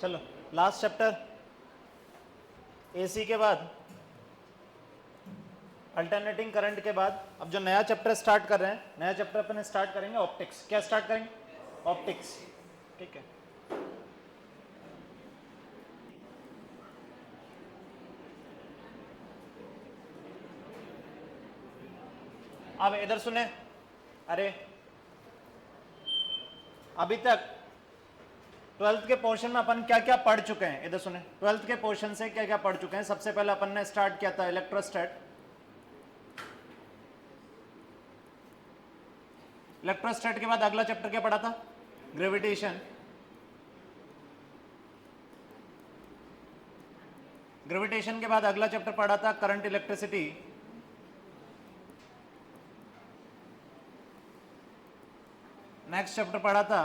चलो last chapter AC के बाद, अल्टरनेटिंग करंट के बाद अब जो नया चैप्टर स्टार्ट कर रहे हैं, नया चैप्टर अपन स्टार्ट करेंगे ऑप्टिक्स। क्या स्टार्ट करेंगे? ऑप्टिक्स। ठीक है, अब इधर सुने। अरे अभी तक 12th के पोर्शन में अपन क्या क्या पढ़ चुके हैं, इधर सुने। 12th के पोर्शन से क्या क्या पढ़ चुके हैं। सबसे पहले अपन ने स्टार्ट किया था इलेक्ट्रोस्टैट। इलेक्ट्रोस्टैट के बाद अगला चैप्टर क्या पढ़ा था? ग्रेविटेशन। ग्रेविटेशन के बाद अगला चैप्टर पढ़ा था करंट इलेक्ट्रिसिटी। नेक्स्ट चैप्टर पढ़ा था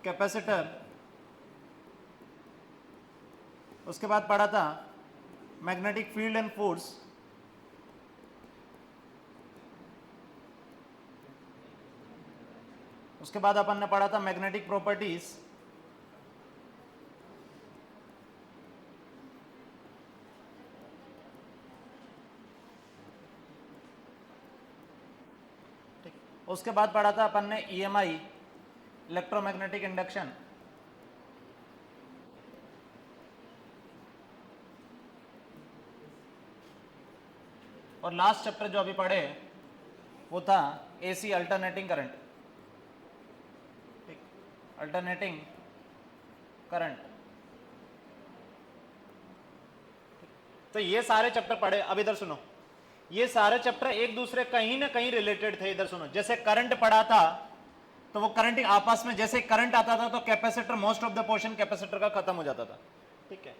कैपेसिटर। उसके बाद पढ़ा था मैग्नेटिक फील्ड एंड फोर्स। उसके बाद अपन ने पढ़ा था मैग्नेटिक प्रॉपर्टीज। उसके बाद पढ़ा था अपन ने ईएमआई, इलेक्ट्रोमैग्नेटिक इंडक्शन। और लास्ट चैप्टर जो अभी पढ़े वो था AC, alternating current. Alternating current. तो ये सारे चैप्टर पढ़े। अब इधर सुनो, ये सारे चैप्टर एक दूसरे कहीं ना कहीं रिलेटेड थे। इधर सुनो, जैसे करंट पढ़ा था तो वो करंट आपस में, जैसे करंट आता था तो capacitor, most of the portion capacitor का खत्म हो जाता था। ठीक है।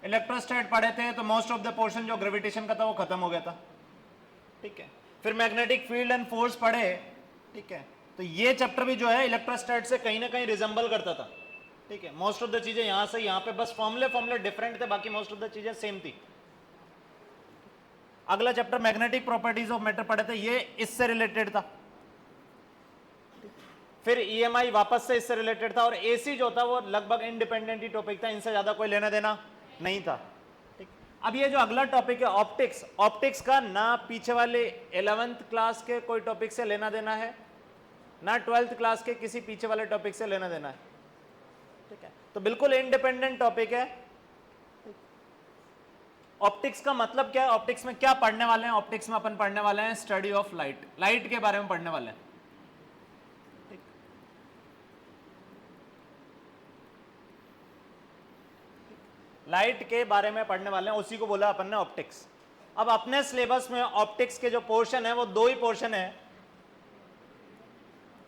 इलेक्ट्रोस्टैट पढ़े थे तो मोस्ट ऑफ द पोर्शन जो ग्रेविटेशन का था वो खत्म हो गया था। ठीक है। फिर मैग्नेटिक फील्ड एंड फोर्स पढ़े। ठीक है। तो ये चैप्टर भी जो है इलेक्ट्रोस्टैट से कहीं ना कहीं रिजेंबल करता था। ठीक है। मोस्ट ऑफ द चीजें यहां से यहां पे बस फॉर्मुले डिफरेंट थे, बाकी मोस्ट ऑफ द चीजें सेम थी। अगला chapter magnetic properties of matter पढ़े थे, ये इससे रिलेटेड था। फिर ईएमआई वापस से इससे रिलेटेड था। और एसी जो था वो लगभग इंडिपेंडेंट ही टॉपिक था, इनसे ज्यादा कोई लेना देना नहीं था। ठीक। अब ये जो अगला टॉपिक है ऑप्टिक्स, ऑप्टिक्स का ना पीछे वाले 11th क्लास के कोई टॉपिक से लेना देना है, ना 12th क्लास के किसी पीछे वाले टॉपिक से लेना देना है। ठीक है। तो बिल्कुल इंडिपेंडेंट टॉपिक है। ऑप्टिक्स का मतलब क्या है, ऑप्टिक्स में क्या पढ़ने वाले हैं? ऑप्टिक्स में अपन पढ़ने वाले हैं स्टडी ऑफ लाइट, लाइट के बारे में पढ़ने वाले हैं। लाइट के बारे में पढ़ने वाले हैं, उसी को बोला अपन ने ऑप्टिक्स। अब अपने सिलेबस में ऑप्टिक्स के जो पोर्शन है वो दो ही पोर्शन है।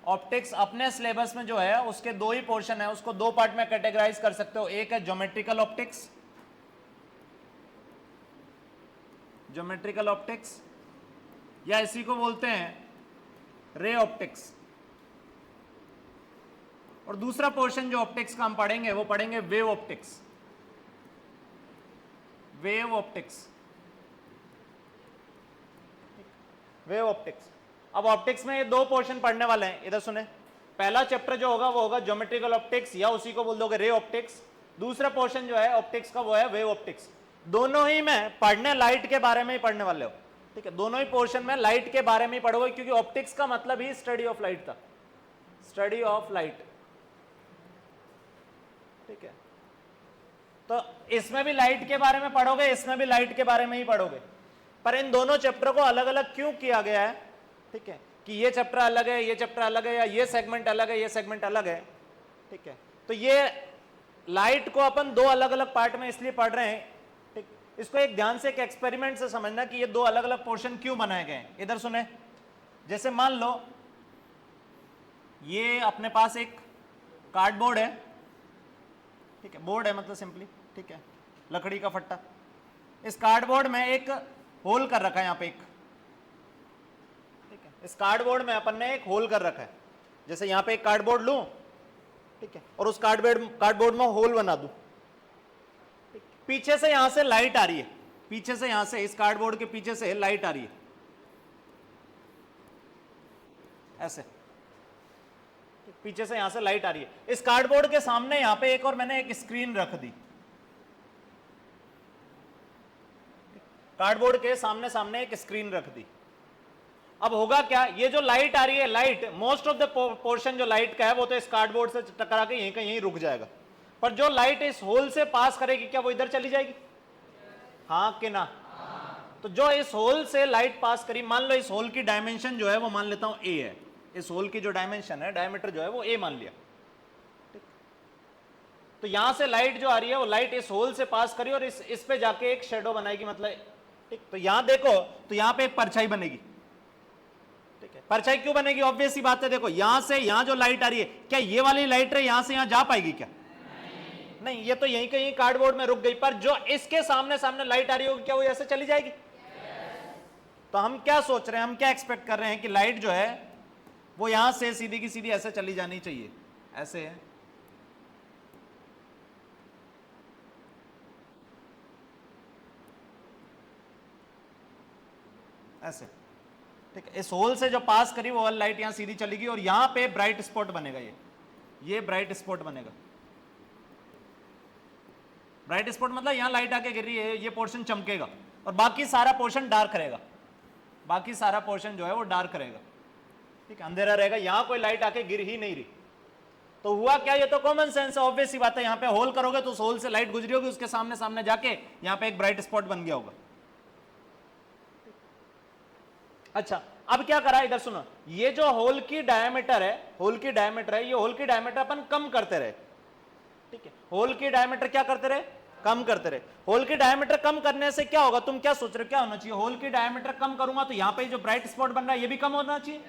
ऑप्टिक्स अपने सिलेबस में जो है उसके दो ही पोर्शन है, उसको दो पार्ट में कैटेगराइज कर सकते हो। एक है ज्योमेट्रिकल ऑप्टिक्स, ज्योमेट्रिकल ऑप्टिक्स, या इसी को बोलते हैं रे ऑप्टिक्स। और दूसरा पोर्शन जो ऑप्टिक्स का हम पढ़ेंगे वो पढ़ेंगे wave optics, wave optics, wave optics. अब ऑप्टिक्स में ये दो पोर्शन पढ़ने वाले हैं, इधर सुने। पहला चैप्टर जो होगा वो होगा ज्योमेट्रिकल ऑप्टिक्स, या उसी को बोल दोगे रे ऑप्टिक्स। दूसरा पोर्शन जो है ऑप्टिक्स का वो है वेव ऑप्टिक्स। दोनों ही में पढ़ने लाइट के बारे में ही पढ़ने वाले हो। ठीक है। दोनों ही पोर्शन में लाइट के बारे में ही पढ़ोगे, क्योंकि ऑप्टिक्स का मतलब ही स्टडी ऑफ लाइट था, स्टडी ऑफ लाइट। ठीक है। तो इसमें भी लाइट के बारे में पढ़ोगे, इसमें भी लाइट के बारे में ही पढ़ोगे। पर इन दोनों चैप्टर को अलग अलग क्यों किया गया है? ठीक है, कि ये चैप्टर अलग है, ये चैप्टर अलग है, या ये सेगमेंट अलग है, ये सेगमेंट अलग है। ठीक है। तो ये लाइट को अपन दो अलग अलग पार्ट में इसलिए पढ़ रहे हैं। ठीक, इसको एक ध्यान से एक एक्सपेरिमेंट से समझना कि ये दो अलग अलग पोर्शन क्यों बनाए गए हैं। इधर सुने, जैसे मान लो ये अपने पास एक कार्डबोर्ड है। ठीक है, बोर्ड है मतलब सिंपली। ठीक है, लकड़ी का फट्टा। इस कार्डबोर्ड में एक होल कर रखा है, यहां पे एक। ठीक है, इस कार्डबोर्ड में अपन ने एक होल कर रखा है। जैसे यहां पे एक कार्डबोर्ड लूं, ठीक है, और उस कार्डबोर्ड में होल बना दूं। पीछे से यहां से लाइट आ रही है, पीछे से यहां से इस कार्डबोर्ड के पीछे से लाइट आ रही है ऐसे। पीछे से यहां से लाइट आ रही है, इस कार्डबोर्ड के सामने यहां पे एक और मैंने एक स्क्रीन रख दी, कार्डबोर्ड के सामने सामने एक स्क्रीन रख दी। अब होगा क्या, ये जो लाइट आ रही है, light most of the portion जो लाइट का है वो तो इस कार्डबोर्ड से टकरा के यहीं का यहीं रुक जाएगा, पर जो लाइट इस होल से पास करेगी क्या वो इधर चली जाएगी? हाँ कि ना? तो जो इस होल से लाइट पास करी, मान लो इस होल की डायमेंशन जो है वो मान लेता हूं ए है, इस होल की जो डायमेंशन है, डायमीटर जो है वो ए मान लिया, ठीक। तो यहां से लाइट जो आ रही है वो लाइट इस होल से पास करी और इस पे जाके एक शेडो बनाएगी, मतलब ठीक। तो यहां देखो तो यहां पे एक परछाई बनेगी, ठीक है। परछाई क्यों बनेगी? ऑब्वियस सी बात है, देखो यहां से यहां जो लाइट आ रही है, क्या ये वाली लाइट है यहां से यहां जा पाएगी क्या? नहीं, ये तो यहीं कहीं कार्डबोर्ड में रुक गई, पर जो इसके सामने सामने लाइट आ रही होगी क्या वो ऐसे चली जाएगी? तो हम क्या सोच रहे हैं, हम क्या एक्सपेक्ट कर रहे हैं कि लाइट जो है वो यहां से सीधी की सीधी ऐसे चली जानी चाहिए, ऐसे है, ऐसे, ठीक है। इस होल से जो पास करी वो लाइट यहां सीधी चलेगी और यहां पे ब्राइट स्पॉट बनेगा, ये ब्राइट स्पॉट बनेगा। ब्राइट स्पॉट मतलब यहां लाइट आके गिर रही है, ये पोर्शन चमकेगा और बाकी सारा पोर्शन डार्क रहेगा, बाकी सारा पोर्शन जो है वो डार्क रहेगा, ठीक है, अंधेरा रहेगा, यहां कोई लाइट आके गिर ही नहीं रही। तो हुआ क्या, ये तो कॉमन सेंस है, ऑब्वियस सी बात है, यहां पे होल करोगे तो उस होल से लाइट गुजरी होगी, उसके सामने सामने जाके यहां पे एक ब्राइट स्पॉट बन गया होगा। अच्छा, अब क्या करा, इधर सुनो, ये जो होल की डायमीटर है, होल की डायमीटर है, ये होल की डायमीटर अपन कम करते रहे, ठीक है। होल की डायमीटर क्या करते रहे? कम करते रहे। होल की डायमीटर कम करने से क्या होगा, तुम क्या सोच रहे हो क्या होना चाहिए? होल की डायमीटर कम करूंगा तो यहां पे जो ब्राइट स्पॉट बन रहा है ये भी कम होना चाहिए,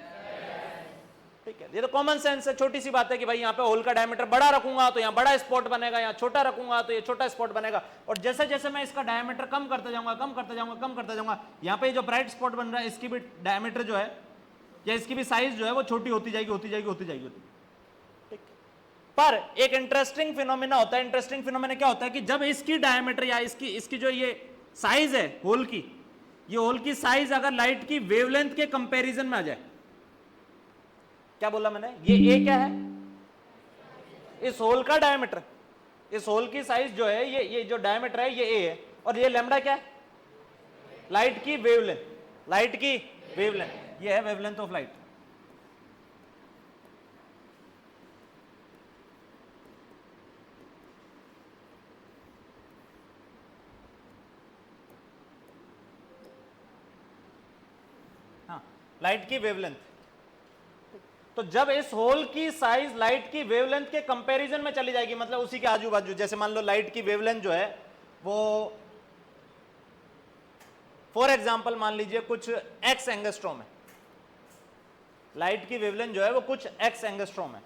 ठीक है। ये तो कॉमन सेंस है, छोटी सी बात है कि भाई यहाँ पे होल का डायमीटर बड़ा रखूंगा तो यहाँ बड़ा स्पॉट बनेगा, यहाँ छोटा रखूंगा तो ये छोटा स्पॉट बनेगा, और जैसे जैसे मैं इसका डायमीटर कम करते जाऊंगा, कम करते जाऊंगा, कम करते जाऊंगा, यहाँ पे जो ब्राइट स्पॉट बन रहा है इसकी भी डायमीटर जो है या इसकी भी साइज जो है वो छोटी होती जाएगी, होती जाएगी, होती जाएगी, ठीक। पर एक इंटरेस्टिंग फिनोमेना होता है, इंटरेस्टिंग फिनोमेना क्या होता है कि जब इसकी डायमीटर या इसकी जो ये साइज है होल की, ये होल की साइज अगर लाइट की वेवलेंथ के कंपैरिजन में आ जाए, क्या बोला मैंने, ये ए क्या है, इस होल का डायमीटर, इस होल की साइज जो है ये जो डायमीटर है ये ए है, और ये लैम्डा क्या है, लाइट की वेवलेंथ, लाइट की वेवलेंथ, ये है वेवलेंथ ऑफ लाइट। हाँ, लाइट की वेवलेंथ। तो जब इस होल की साइज लाइट की वेवलेंथ के कंपैरिजन में चली जाएगी, मतलब उसी के आजू बाजू, जैसे मान लो लाइट की वेवलेंथ जो है वो फॉर एग्जांपल मान लीजिए कुछ एक्स एंगस्ट्रॉम है, लाइट की वेवलेंथ जो है वो कुछ एक्स एंगस्ट्रॉम है,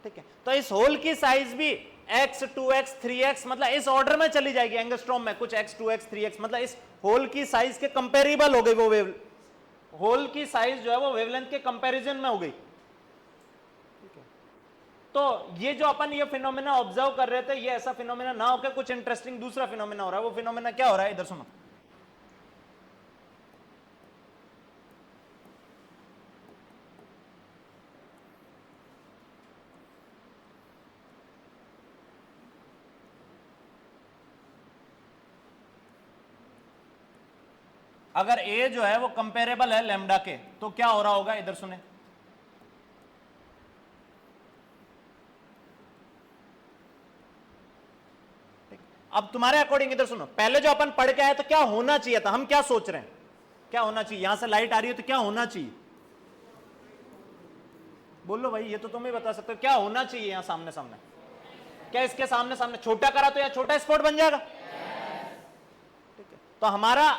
ठीक है। तो इस होल की साइज भी x, 2x, 3x मतलब इस ऑर्डर में चली जाएगी, एंगस्ट्रॉम में कुछ x, 2x, 3x मतलब इस होल की साइज के कंपेरेबल हो गई वो वेव, होल की साइज जो है वो वेवलेंथ के कंपैरिजन में हो गई, ठीक है। तो ये जो अपन ये फिनोमेना ऑब्जर्व कर रहे थे, ये ऐसा फिनोमेना ना होकर कुछ इंटरेस्टिंग दूसरा फिनोमेना हो रहा है। वो फिनोमेना क्या हो रहा है, इधर सुनो, अगर ए जो है वो कंपेरेबल है लैम्डा के तो क्या हो रहा होगा, इधर सुने, अब तुम्हारे अकॉर्डिंग इधर सुनो, पहले जो अपन पढ़ के आए तो क्या होना चाहिए था, हम क्या सोच रहे हैं क्या होना चाहिए, यहां से लाइट आ रही है तो क्या होना चाहिए, बोलो भाई, ये तो तुम ही बता सकते हो क्या होना चाहिए यहां सामने सामने, क्या इसके सामने सामने छोटा करा तो यहाँ छोटा स्पॉट बन जाएगा, ठीक है। तो हमारा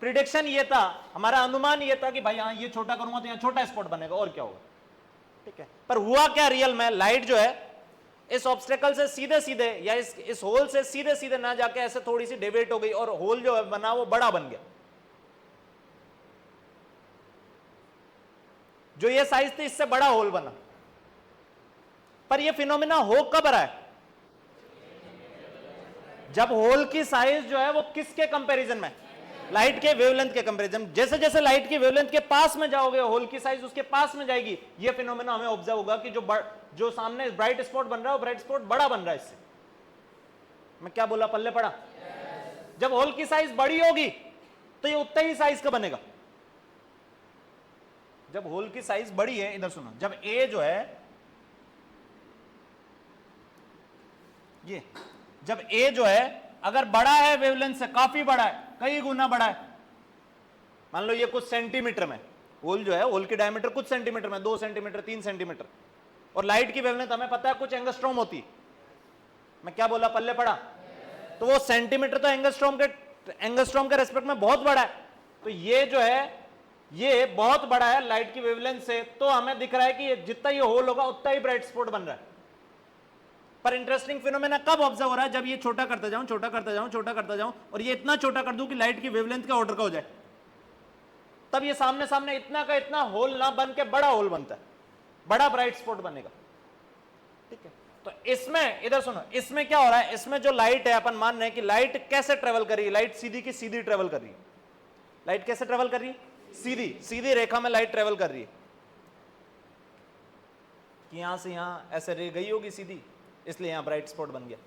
प्रिडिक्शन ये था, हमारा अनुमान ये था कि भाई हाँ ये छोटा करूंगा तो यहाँ छोटा स्पॉट बनेगा और क्या होगा, ठीक है। पर हुआ क्या रियल में, लाइट जो है इस ऑब्स्टेकल से सीधे सीधे या इस होल से सीधे सीधे ना जाके ऐसे थोड़ी सी डेविएट हो गई और होल जो है बना वो बड़ा बन गया, जो ये साइज थी इससे बड़ा होल बना। पर ये फिनोमेना हो कब रहा है, जब होल की साइज जो है वो किसके कंपैरिजन में, लाइट के वेवलेंथ के कंपैरिजन। जैसे जैसे लाइट की वेवलेंथ के पास में जाओगे, होल की साइज उसके पास में जाएगी, ये फिनोमेना हमें ऑब्जर्व होगा कि जो सामने ब्राइट स्पॉट बन रहा है वो ब्राइट स्पॉट बड़ा बन रहा है इससे। मैं क्या बोला, पल्ले पड़ा? जब होल की साइज बड़ी होगी तो ये उतना ही साइज का बनेगा। जब होल की साइज बड़ी है, इधर सुनो, जब ए जो है ये, जब ए जो है अगर बड़ा है वेवलेंथ से, काफी बड़ा है, कई गुना बड़ा है, मान लो ये कुछ सेंटीमीटर में, होल जो है, होल की डायमीटर कुछ सेंटीमीटर में, 2 सेंटीमीटर 3 सेंटीमीटर, और लाइट की वेवलेंथ हमें पता है कुछ एंगस्ट्रॉम होती है। मैं क्या बोला, पल्ले पड़ा? तो वो सेंटीमीटर तो एंगस्ट्रॉम के रेस्पेक्ट में बहुत बड़ा है, तो ये जो है ये बहुत बड़ा है लाइट की वेवलेंथ से, तो हमें दिख रहा है कि जितना ये होल होगा उतना ही ब्राइट स्पॉट बन रहा है। पर इंटरेस्टिंग फिनोमेना कब ऑब्जर्व हो रहा है? जब ये छोटा करता जाऊं, छोटा करता जाऊं, छोटा करता जाऊं, और ये इतना छोटा कर दूं कि लाइट की वेवलेंथ का ऑर्डर का हो जाए, तब ये सामने सामने इतना का इतना होल ना बन के बड़ा होल बनता है, बड़ा ब्राइट स्पॉट बनेगा। ठीक है, तो इसमें इधर सुनो, इसमें क्या हो रहा है, इसमें जो लाइट है, अपन मान रहे हैं कि लाइट कैसे ट्रेवल कर रही है, लाइट सीधी की सीधी ट्रेवल कर रही है। लाइट कैसे ट्रेवल कर रही है? सीधी सीधी रेखा में लाइट ट्रेवल कर रही है, कि यहां से यहां ऐसे रे गई होगी सीधी, इसलिए यहां ब्राइट स्पॉट बन गया।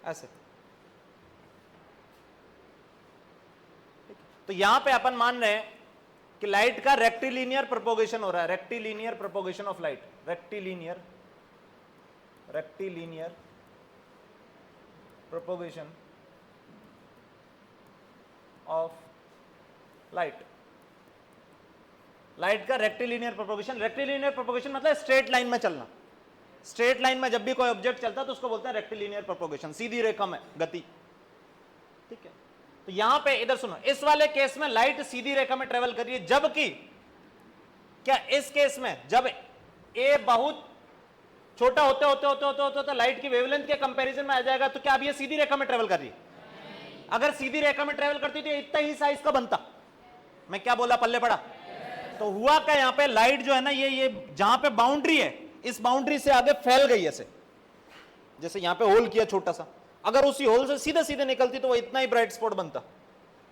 ऐसे तो यहां पे अपन मान रहे हैं कि लाइट का रेक्टिलिनियर प्रोपोगेशन हो रहा है, rectilinear propagation of light, rectilinear propagation of light. Light का रेक्टिलिनियर प्रोपोगेशन, रेक्टिलिनियर प्रोपोगेशन मतलब स्ट्रेट लाइन में चलना। स्ट्रेट लाइन में जब भी कोई ऑब्जेक्ट चलता है तो उसको बोलते हैं रेक्टिलिनियर प्रोपोगेशन, सीधी रेखा में गति। ठीक है, तो यहां पे इधर सुनो, इस वाले केस में लाइट सीधी रेखा में ट्रेवल कर रही है, जबकि क्या इस केस में जब ए बहुत छोटा होते होते होते होते होते होते लाइट की वेवलेंथ के कंपैरिजन में आ जाएगा, तो क्या अब ये सीधी रेखा में ट्रेवल कर रही है? अगर सीधी रेखा में ट्रेवल करती तो इतना ही साइज का बनता। मैं क्या बोला, पल्ले पड़ा? तो हुआ क्या, यहां पे लाइट जो है ना, ये जहां पे बाउंड्री है, इस बाउंड्री से आगे फैल गई ऐसे, जैसे यहां पे होल किया छोटा सा, अगर उसी होल से सीधे सीधे निकलती तो वो इतना ही ब्राइट स्पॉट बनता।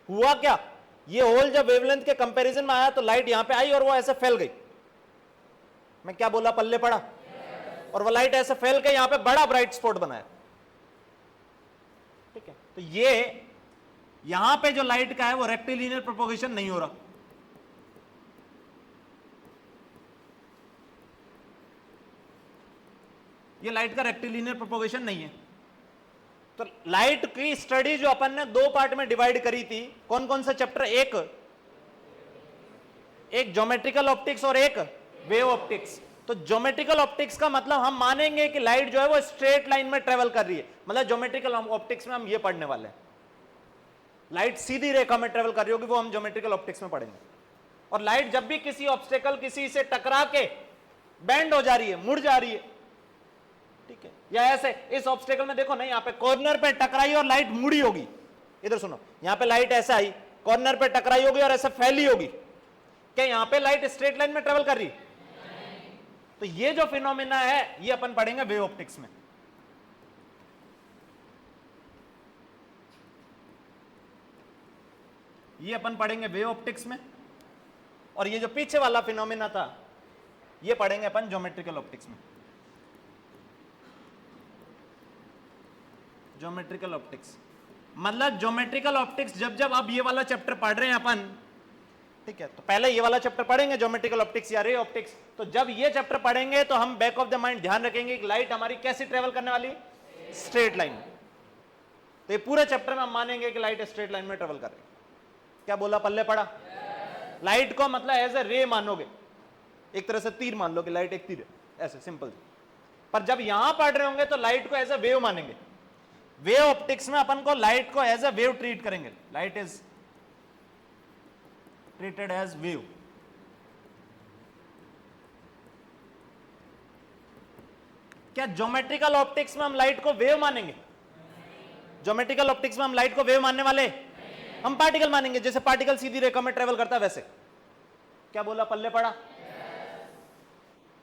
हुआ क्या, ये होल जब वेवलेंथ के कंपैरिजन में आया तो लाइट यहां पे आई और वो ऐसे फैल गई। मैं क्या बोला, पल्ले पड़ा? और वो लाइट ऐसे फैल के यहां पे बड़ा ब्राइट स्पॉट बनाया। ठीक है, तो ये यहां पे जो लाइट का है वो रेक्टिलिनियर प्रोपोगेशन नहीं हो रहा। ये लाइट का रेक्टिलिनियर प्रोपोगेशन नहीं है। तो लाइट की स्टडी जो अपन ने 2 पार्ट में डिवाइड करी थी, कौन कौन सा चैप्टर? एक ज्योमेट्रिकल ऑप्टिक्स और एक वेव ऑप्टिक्स। तो ज्योमेट्रिकल ऑप्टिक्स का मतलब हम मानेंगे कि लाइट जो है वो स्ट्रेट लाइन में ट्रेवल कर रही है, मतलब ज्योमेट्रिकल ऑप्टिक्स में हम ये पढ़ने वाले हैं, लाइट सीधी रेखा में ट्रेवल कर रही होगी, वो हम ज्योमेट्रिकल ऑप्टिक्स में पढ़ेंगे। और लाइट जब भी किसी ऑब्स्टेकल, किसी से टकरा के बेंड हो जा रही है, मुड़ जा रही है, ठीक है, या ऐसे इस ऑब्स्टेकल में देखो ना, यहाँ पे कॉर्नर पे टकराई और लाइट मुड़ी होगी। इधर सुनो, यहाँ पे लाइट ऐसे आई, कॉर्नर पे टकराई होगी और ऐसे फैली होगी, क्या यहाँ पे लाइट स्ट्रेट लाइन में ट्रेवल कर रही? तो ये जो फिनोमेना है ये अपन पढ़ेंगे वेव ऑप्टिक्स में। ये अपन पढ़ेंगे वेव ऑप्टिक्स में, और ये जो पीछे वाला फिनोमेना था ये पढ़ेंगे अपन ज्योमेट्रिकल ऑप्टिक्स में। ज्योमेट्रिकल ऑप्टिक्स मतलब ज्योमेट्रिकल ऑप्टिक्स जब जब अब ये वाला चैप्टर पढ़ रहे हैं अपन, ठीक है, तो पहले ये वाला चैप्टर पढ़ेंगे ज्योमेट्रिकल ऑप्टिक्स या रे ऑप्टिक्स। तो जब ये चैप्टर पढ़ेंगे तो हम बैक ऑफ द माइंड ध्यान रखेंगे कि लाइट हमारी कैसे ट्रेवल करने वाली? Straight line. तो ये पूरे चैप्टर में हम मानेंगे कि लाइट स्ट्रेट लाइन में ट्रेवल कर रही है। क्या बोला, पल्ले पड़ा? लाइट को मतलब एज ए रे मानोगे, एक तरह से तीर मान लो कि लाइट एक तीर है, ऐसे सिंपल। पर जब यहां पढ़ रहे होंगे तो लाइट को एज ए वेव मानेंगे। वेव ऑप्टिक्स में अपन को लाइट को एज ए वेव ट्रीट करेंगे, light is treated as wave. क्या ज्योमेट्रिकल ऑप्टिक्स में हम लाइट को वेव मानेंगे? ज्योमेट्रिकल ऑप्टिक्स में हम लाइट को वेव मानने वाले? हम पार्टिकल मानेंगे, जैसे पार्टिकल सीधी रेखा में ट्रेवल करता है वैसे। क्या बोला, पल्ले पड़ा?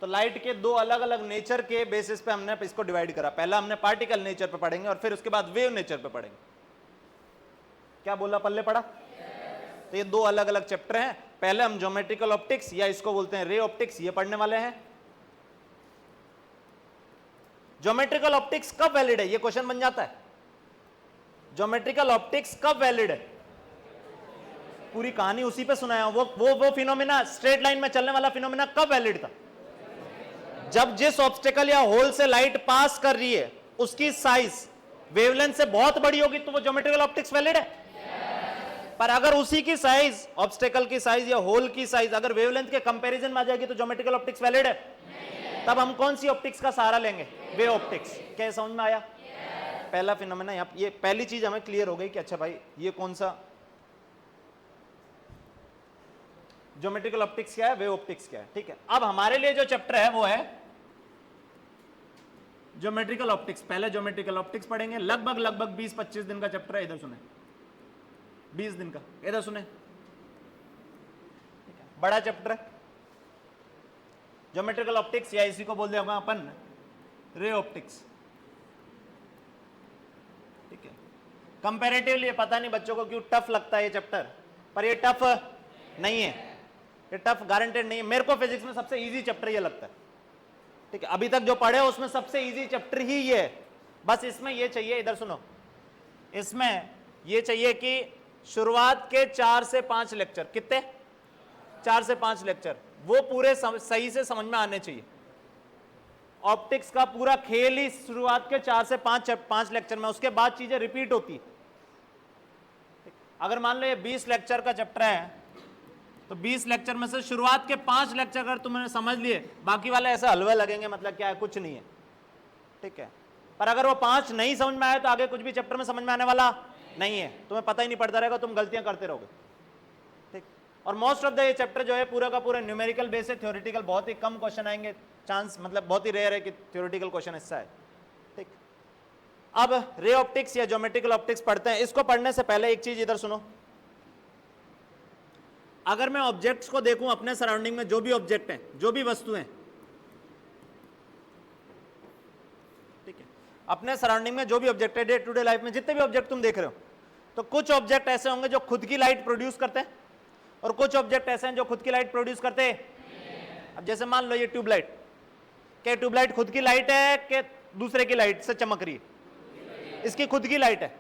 तो लाइट के दो अलग अलग नेचर के बेसिस पे हमने इसको डिवाइड करा। पहला हमने पार्टिकल नेचर पे पढ़ेंगे और फिर उसके बाद वेव नेचर पे पढ़ेंगे। क्या बोला, पल्ले पड़ा? तो ये दो अलग अलग चैप्टर हैं। पहले हम ज्योमेट्रिकल ऑप्टिक्स या इसको बोलते हैं रे ऑप्टिक्स ये पढ़ने वाले हैं। ज्योमेट्रिकल ऑप्टिक्स कब वैलिड है, ये क्वेश्चन बन जाता है। ज्योमेट्रिकल ऑप्टिक्स कब वैलिड है? पूरी कहानी उसी पे सुनाया। वो फिनोमेना, स्ट्रेट लाइन में चलने वाला फिनोमेना कब वैलिड था? जब जिस ऑब्स्टेकल या होल से लाइट पास कर रही है उसकी साइज वेवलेंथ से बहुत बड़ी होगी तो वो ज्योमेट्रिकल ऑप्टिक्स वैलिड है। पर अगर उसी की साइज, ऑब्स्टेकल की साइज या होल की साइज अगर वेवलेंथ के कंपैरिजन में आ जाएगी तो ज्योमेट्रिकल ऑप्टिक्स वैलिड है। तब हम कौन सी ऑप्टिक्स का सहारा लेंगे? Wave optics. क्या समझ में आया? पहला फिनोमेना यहाँ, ये पहली चीज हमें क्लियर हो गई कि अच्छा भाई ये कौन सा ज्योमेट्रिकल ऑप्टिक्स क्या है, वेव ऑप्टिक्स क्या है। ठीक है, अब हमारे लिए जो चैप्टर है वो है ज्योमेट्रिकल ऑप्टिक्स। पहले ज्योमेट्रिकल ऑप्टिक्स पढ़ेंगे। लगभग 20-25 दिन का चैप्टर है। इधर सुने, 20 दिन का, इधर सुने। ठीक है, बड़ा चैप्टर है ज्योमेट्रिकल ऑप्टिक्स, या इसी को बोल देगा अपन रे ऑप्टिक्स। ठीक है, कंपैरेटिवली पता नहीं बच्चों को क्यों टफ लगता है ये चैप्टर, पर ये टफ नहीं है, ये टफ गारंटेड नहीं है। मेरे को फिजिक्स में सबसे इजी चैप्टर ये लगता है। ठीक है, अभी तक जो पढ़े उसमें सबसे इजी चैप्टर ही ये है। बस इसमें ये चाहिए, इधर सुनो, इसमें ये चाहिए कि शुरुआत के 4 से 5 लेक्चर, कितने? 4 से 5 लेक्चर वो पूरे सही से समझ में आने चाहिए। ऑप्टिक्स का पूरा खेल ही शुरुआत के 4 से 5 लेक्चर में, उसके बाद चीजें रिपीट होती। अगर मान लो ये 20 लेक्चर का चैप्टर है तो 20 लेक्चर में से शुरुआत के 5 लेक्चर अगर तुमने समझ लिए, बाकी वाले ऐसे हलवे लगेंगे, मतलब क्या है, कुछ नहीं है। ठीक है, पर अगर वो 5 नहीं समझ में आए तो आगे कुछ भी चैप्टर में समझ में आने वाला नहीं है, तुम्हें पता ही नहीं पड़ता रहेगा, तुम गलतियां करते रहोगे। ठीक, और मोस्ट ऑफ द ये चैप्टर जो है पूरा का पूरा न्यूमेरिकल बेस है, थ्योरेटिकल बहुत ही कम क्वेश्चन आएंगे, चांस मतलब बहुत ही रेयर है कि थ्योरेटिकल क्वेश्चन हिस्सा है। ठीक, अब रे ऑप्टिक्स या ज्योमेट्रिकल ऑप्टिक्स पढ़ते हैं। इसको पढ़ने से पहले एक चीज इधर सुनो। अगर मैं ऑब्जेक्ट्स को देखूं अपने सराउंडिंग में, जो भी ऑब्जेक्ट हैं, जो भी वस्तुएं, ठीक है, अपने सराउंडिंग में जो भी ऑब्जेक्ट है, डे टू डे लाइफ में जितने भी ऑब्जेक्ट तुम देख रहे हो, तो कुछ ऑब्जेक्ट ऐसे होंगे जो खुद की लाइट प्रोड्यूस करते हैं और कुछ ऑब्जेक्ट ऐसे हैं जो खुद की लाइट प्रोड्यूस करते हैं। अब जैसे मान लो ये ट्यूबलाइट, क्या ट्यूबलाइट खुद की लाइट है कि दूसरे की लाइट से चमक रही है? इसकी खुद की लाइट है।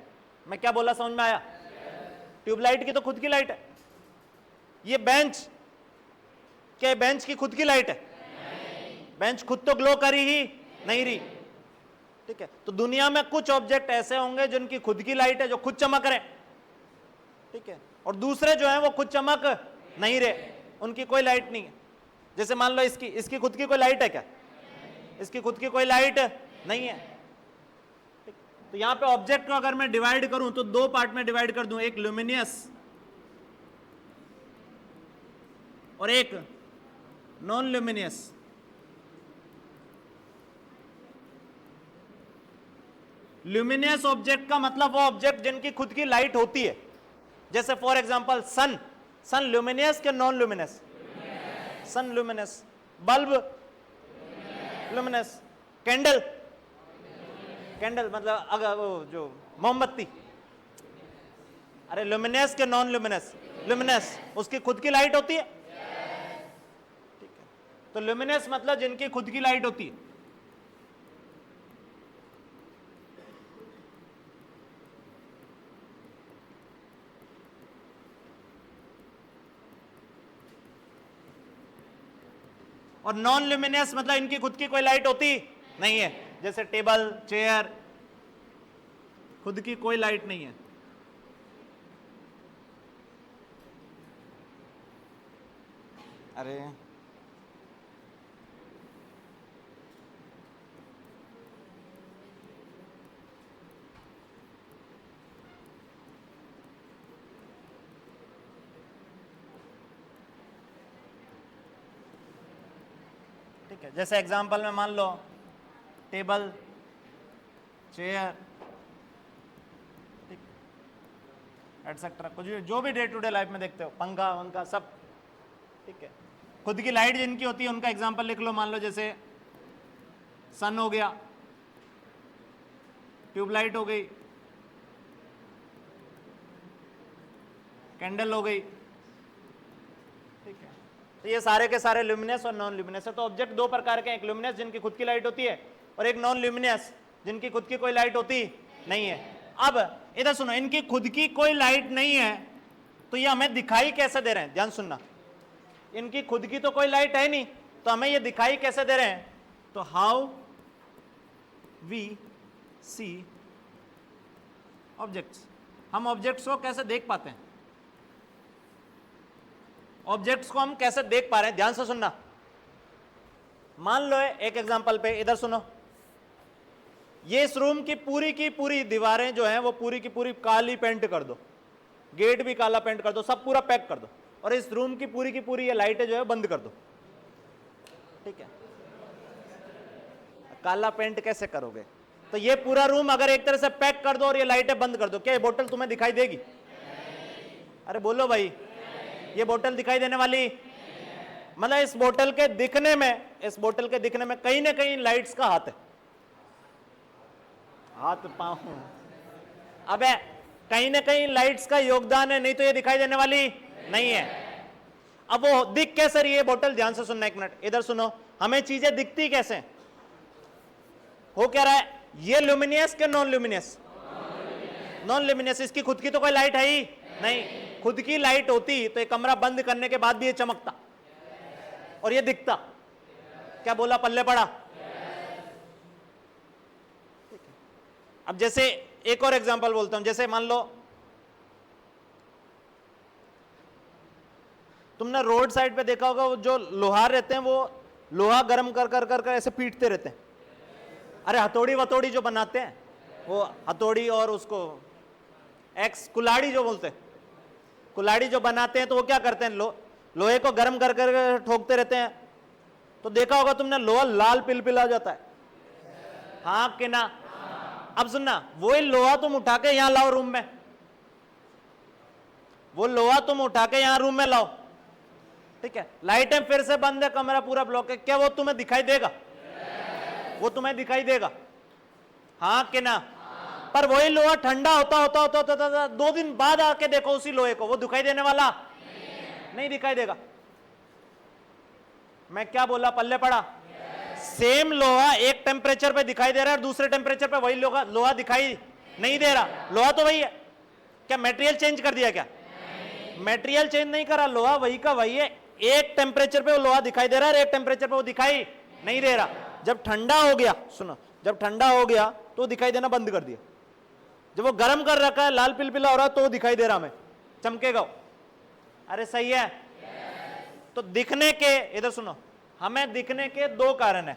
मैं क्या बोला, समझ में आया? ट्यूबलाइट की तो खुद की लाइट है। ये बेंच, क्या बेंच की खुद की लाइट है? बेंच खुद तो ग्लो कर ही नहीं रही। ठीक है, तो दुनिया में कुछ ऑब्जेक्ट ऐसे होंगे जिनकी खुद की लाइट है, जो खुद चमक रहे। ठीक है, और दूसरे जो हैं वो खुद चमक नहीं रहे, उनकी कोई लाइट नहीं है। जैसे मान लो इसकी खुद की कोई लाइट है क्या? इसकी खुद की कोई लाइट नहीं है। तो यहां पे ऑब्जेक्ट को अगर मैं डिवाइड करूं तो 2 पार्ट में डिवाइड कर दूं, एक ल्यूमिनियस और एक नॉन ल्यूमिनियस। ल्यूमिनियस ऑब्जेक्ट का मतलब वो ऑब्जेक्ट जिनकी खुद की लाइट होती है, जैसे for example sun. Sun luminous के non luminous? Sun luminous. Bulb luminous. Candle, candle मतलब अगर वो जो मोमबत्ती, अरे ल्यूमिनियस के नॉन ल्यूमिनियस? ल्यूमिनियस, उसकी खुद की लाइट होती है। ठीक है, तो ल्यूमिनियस मतलब जिनकी खुद की लाइट होती है। और नॉन ल्यूमिनियस मतलब इनकी खुद की कोई लाइट होती नहीं है, जैसे टेबल, चेयर, खुद की कोई लाइट नहीं है। अरे ठीक है, जैसे एग्जांपल में मान लो टेबल, चेयर, एटसेट्रा, कुछ भी जो भी डे टू डे लाइफ में देखते हो, पंखा वंखा सब। ठीक है, खुद की लाइट जिनकी होती है उनका एग्जांपल लिख लो, मान लो जैसे सन हो गया, ट्यूबलाइट हो गई, कैंडल हो गई, ठीक है। तो ये सारे के सारे ल्यूमिनस और नॉन ल्यूमिनस है। तो ऑब्जेक्ट दो प्रकार के हैं, एक ल्यूमिनस जिनकी खुद की लाइट होती है और एक नॉन ल्यूमिनस जिनकी खुद की कोई लाइट होती नहीं है। अब इधर सुनो, इनकी खुद की कोई लाइट नहीं है तो ये हमें दिखाई कैसे दे रहे हैं, ध्यान सुनना। इनकी खुद की तो कोई लाइट है नहीं तो हमें ये दिखाई कैसे दे रहे हैं, तो हाउ वी सी ऑब्जेक्ट्स, हम ऑब्जेक्ट्स को कैसे देख पाते हैं, ऑब्जेक्ट्स को हम कैसे देख पा रहे हैं, ध्यान से सुनना। मान लो एक एग्जांपल पे, इधर सुनो, ये इस रूम की पूरी दीवारें जो हैं वो पूरी की पूरी काली पेंट कर दो, गेट भी काला पेंट कर दो, सब पूरा पैक कर दो, और इस रूम की पूरी ये लाइटें जो है बंद कर दो, ठीक है। काला पेंट कैसे करोगे, तो ये पूरा रूम अगर एक तरह से पैक कर दो और ये लाइटें बंद कर दो, क्या ये बोतल तुम्हें दिखाई देगी? अरे बोलो भाई, ये बोतल दिखाई देने वाली? मतलब इस बोतल के दिखने में कहीं ना कहीं लाइट्स का हाथ है, हाथ पांव, अबे कहीं ना कहीं लाइट्स का योगदान है, नहीं तो ये दिखाई देने वाली नहीं है। अब वो दिख कैसे रही है बोतल, ध्यान से सुनना एक मिनट, इधर सुनो, हमें चीजें दिखती कैसे, हो क्या रहा है, ये ल्यूमिनियस के नॉन ल्यूमिनियस? Non luminous. इसकी खुद की तो कोई लाइट है ही नहीं, खुद की लाइट होती तो ये कमरा बंद करने के बाद भी ये चमकता और ये दिखता। क्या बोला, पल्ले पड़ा? अब जैसे एक और एग्जांपल बोलता हूं, जैसे मान लो तुमने रोड साइड पे देखा होगा, वो जो लोहार रहते हैं वो लोहा गर्म कर कर कर कर ऐसे पीटते रहते हैं। अरे हथौड़ी वथौड़ी जो बनाते हैं, वो हथौड़ी और उसको कुल्हाड़ी जो बोलते हैं, कुल्हाड़ी जो बनाते हैं तो वो क्या करते हैं, लोहे को गर्म कर कर ठोकते रहते हैं। तो देखा होगा तुमने, लोहा लाल पिलपिला जाता है, हाँ कि ना? अब सुनना, वो लोहा तुम उठा के यहां लाओ रूम में, वो लोहा तुम उठा के यहां रूम में लाओ, ठीक है, लाइटें फिर से बंद है, कमरा पूरा ब्लॉक है, क्या वो तुम्हें दिखाई देगा? वो तुम्हें दिखाई देगा, हाँ कि ना? पर वही लोहा ठंडा होता 2 दिन बाद आके देखो उसी लोहे को, वो दिखाई देने वाला नहीं दिखाई देगा। मैं क्या बोला, पल्ले पड़ा? सेम लोहा एक टेम्परेचर पे दिखाई दे रहा है और दूसरे टेम्परेचर पे वही लोहा दिखाई नहीं दे रहा। लोहा तो वही है, क्या मटेरियल चेंज कर दिया? क्या मटेरियल चेंज नहीं करा, लोहा वही का वही है, एक टेम्परेचर पे वो लोहा दिखाई दे रहा है और एक टेम्परेचर पे वो दिखाई नहीं दे रहा। जब ठंडा हो गया, सुनो, जब ठंडा हो गया तो दिखाई देना बंद कर दिया, जब वो गर्म कर रखा है, लाल पिलपिला हो रहा है, तो वो दिखाई दे रहा, हमें चमकेगा। अरे सही है। तो दिखने के, इधर सुनो, हमें दिखने के 2 कारण है।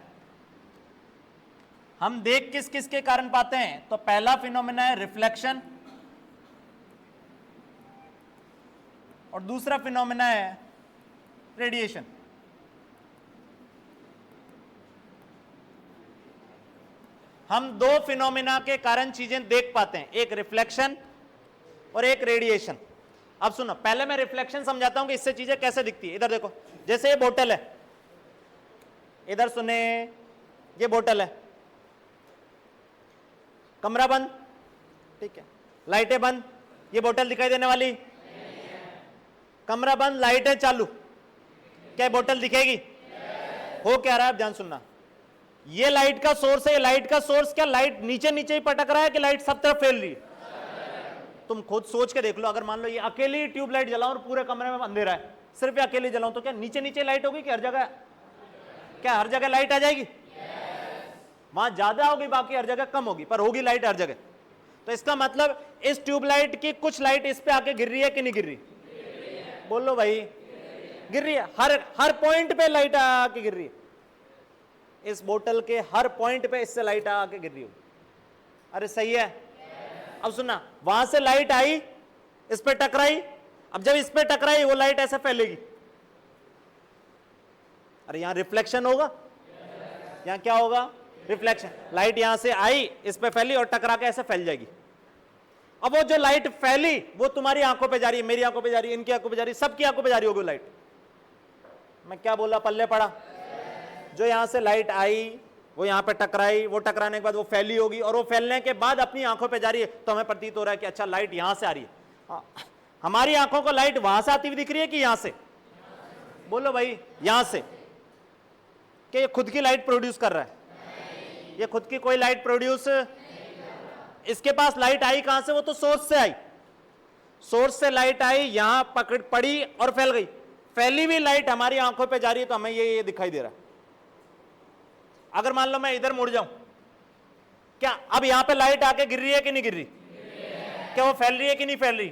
हम देख किस किस के कारण पाते हैं, तो पहला फिनोमेना है रिफ्लेक्शन और दूसरा फिनोमेना है रेडिएशन। हम 2 फिनोमेना के कारण चीजें देख पाते हैं, एक रिफ्लेक्शन और एक रेडिएशन। अब सुनो, पहले मैं रिफ्लेक्शन समझाता हूं कि इससे चीजें कैसे दिखती है। इधर देखो, जैसे ये बोतल है, इधर सुने, ये बोतल है, कमरा बंद, ठीक है, लाइटें बंद, ये बोतल दिखाई देने वाली? कमरा बंद, लाइटें चालू, क्या बोतल दिखेगी? हो क्या रहा है, ध्यान सुनना, ये लाइट का सोर्स है, ये लाइट का सोर्स क्या लाइट नीचे नीचे ही पटक रहा है कि लाइट सब तरफ फैल रही है? तुम खुद सोच के देख लो, अगर मान लो ये अकेली ट्यूब लाइट जलाऊं और पूरे कमरे में अंधेरा है, सिर्फ ये अकेली जलाऊं, तो क्या नीचे नीचे लाइट होगी कि हर जगह, क्या हर जगह लाइट आ जाएगी? वहां ज्यादा होगी, बाकी हर जगह कम होगी, पर होगी लाइट हर जगह। तो इसका मतलब इस ट्यूबलाइट की कुछ लाइट इस पे आके गिर रही है कि नहीं गिर रही? बोलो भाई, गिर रही है, हर पॉइंट पे लाइट आके गिर रही है, इस बोतल के हर पॉइंट पे इससे लाइट आके गिर रही हो। अरे सही है। अब सुनना, वहां से लाइट आई, इस पे टकराई, अब जब इस पे टकराई वो लाइट ऐसे फैलेगी, अरे यहां रिफ्लेक्शन होगा, यहां क्या होगा? रिफ्लेक्शन। लाइट यहां से आई, इस पे फैली और टकरा के ऐसे फैल जाएगी। अब वो जो लाइट फैली वो तुम्हारी आंखों पे जा रही है, मेरी आंखों पे जा रही है, इनकी आंखों पे जा रही है, सबकी आंखों पे जा रही होगी लाइट। मैं क्या बोला, पल्ले पड़ा? जो यहां से लाइट आई वो यहां पे टकराई, वो टकराने के बाद वो फैली होगी, और वो फैलने के बाद अपनी आंखों पे जा रही है, तो हमें प्रतीत हो रहा है कि अच्छा लाइट यहां से आ रही है। हमारी आंखों को लाइट वहां से आती हुई दिख रही है कि यहां से? बोलो भाई, यहां से। कि ये खुद की लाइट प्रोड्यूस कर रहा है? ये खुद की कोई लाइट प्रोड्यूस, इसके पास लाइट आई कहां से? वो तो सोर्स से आई। सोर्स से लाइट आई, यहां पकड़ पड़ी और फैल गई। फैली हुई लाइट हमारी आंखों पे जा रही है, तो हमें ये दिखाई दे रहा है। अगर मान लो मैं इधर मुड़ जाऊं, क्या अब यहां पे लाइट आके गिर रही है कि नहीं गिर रही? क्या वो फैल रही है कि नहीं फैल रही?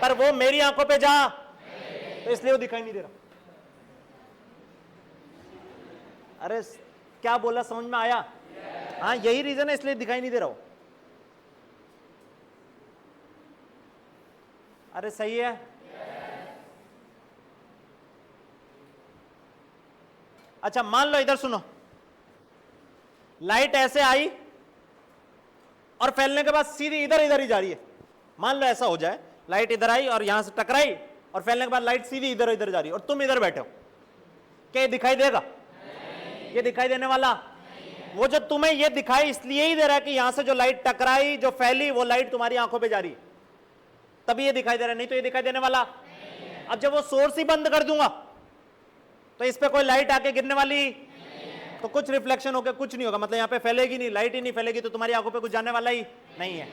पर वो मेरी आंखों पे जा, तो इसलिए वो दिखाई नहीं दे रहा। अरे क्या बोला, समझ में आया? हाँ, यही रीजन है, इसलिए दिखाई नहीं दे रहा हो। अरे सही है। अच्छा मान लो इधर सुनो, लाइट ऐसे आई और फैलने के बाद सीधी इधर इधर ही जा रही है। मान लो ऐसा हो जाए, लाइट इधर आई और यहां से टकराई, और फैलने के बाद लाइट सीधी इधर इधर जा रही है, और तुम इधर बैठे हो, क्या ये दिखाई देगा? ये दिखाई देने वाला? वो जो तुम्हें ये दिखाई इसलिए ही दे रहा है कि यहां से जो लाइट टकराई, जो फैली, वो लाइट तुम्हारी आंखों पे जा रही है, तभी ये दिखाई दे रहा है, नहीं तो ये दिखाई देने वाला। अब जब वो सोर्स ही बंद कर दूंगा तो इस पे कोई लाइट आके गिरने वाली, तो कुछ रिफ्लेक्शन होकर कुछ नहीं होगा, मतलब यहां पे फैलेगी नहीं, लाइट ही नहीं फैलेगी, तो तुम्हारी आंखों पे कुछ जाने वाला ही नहीं है।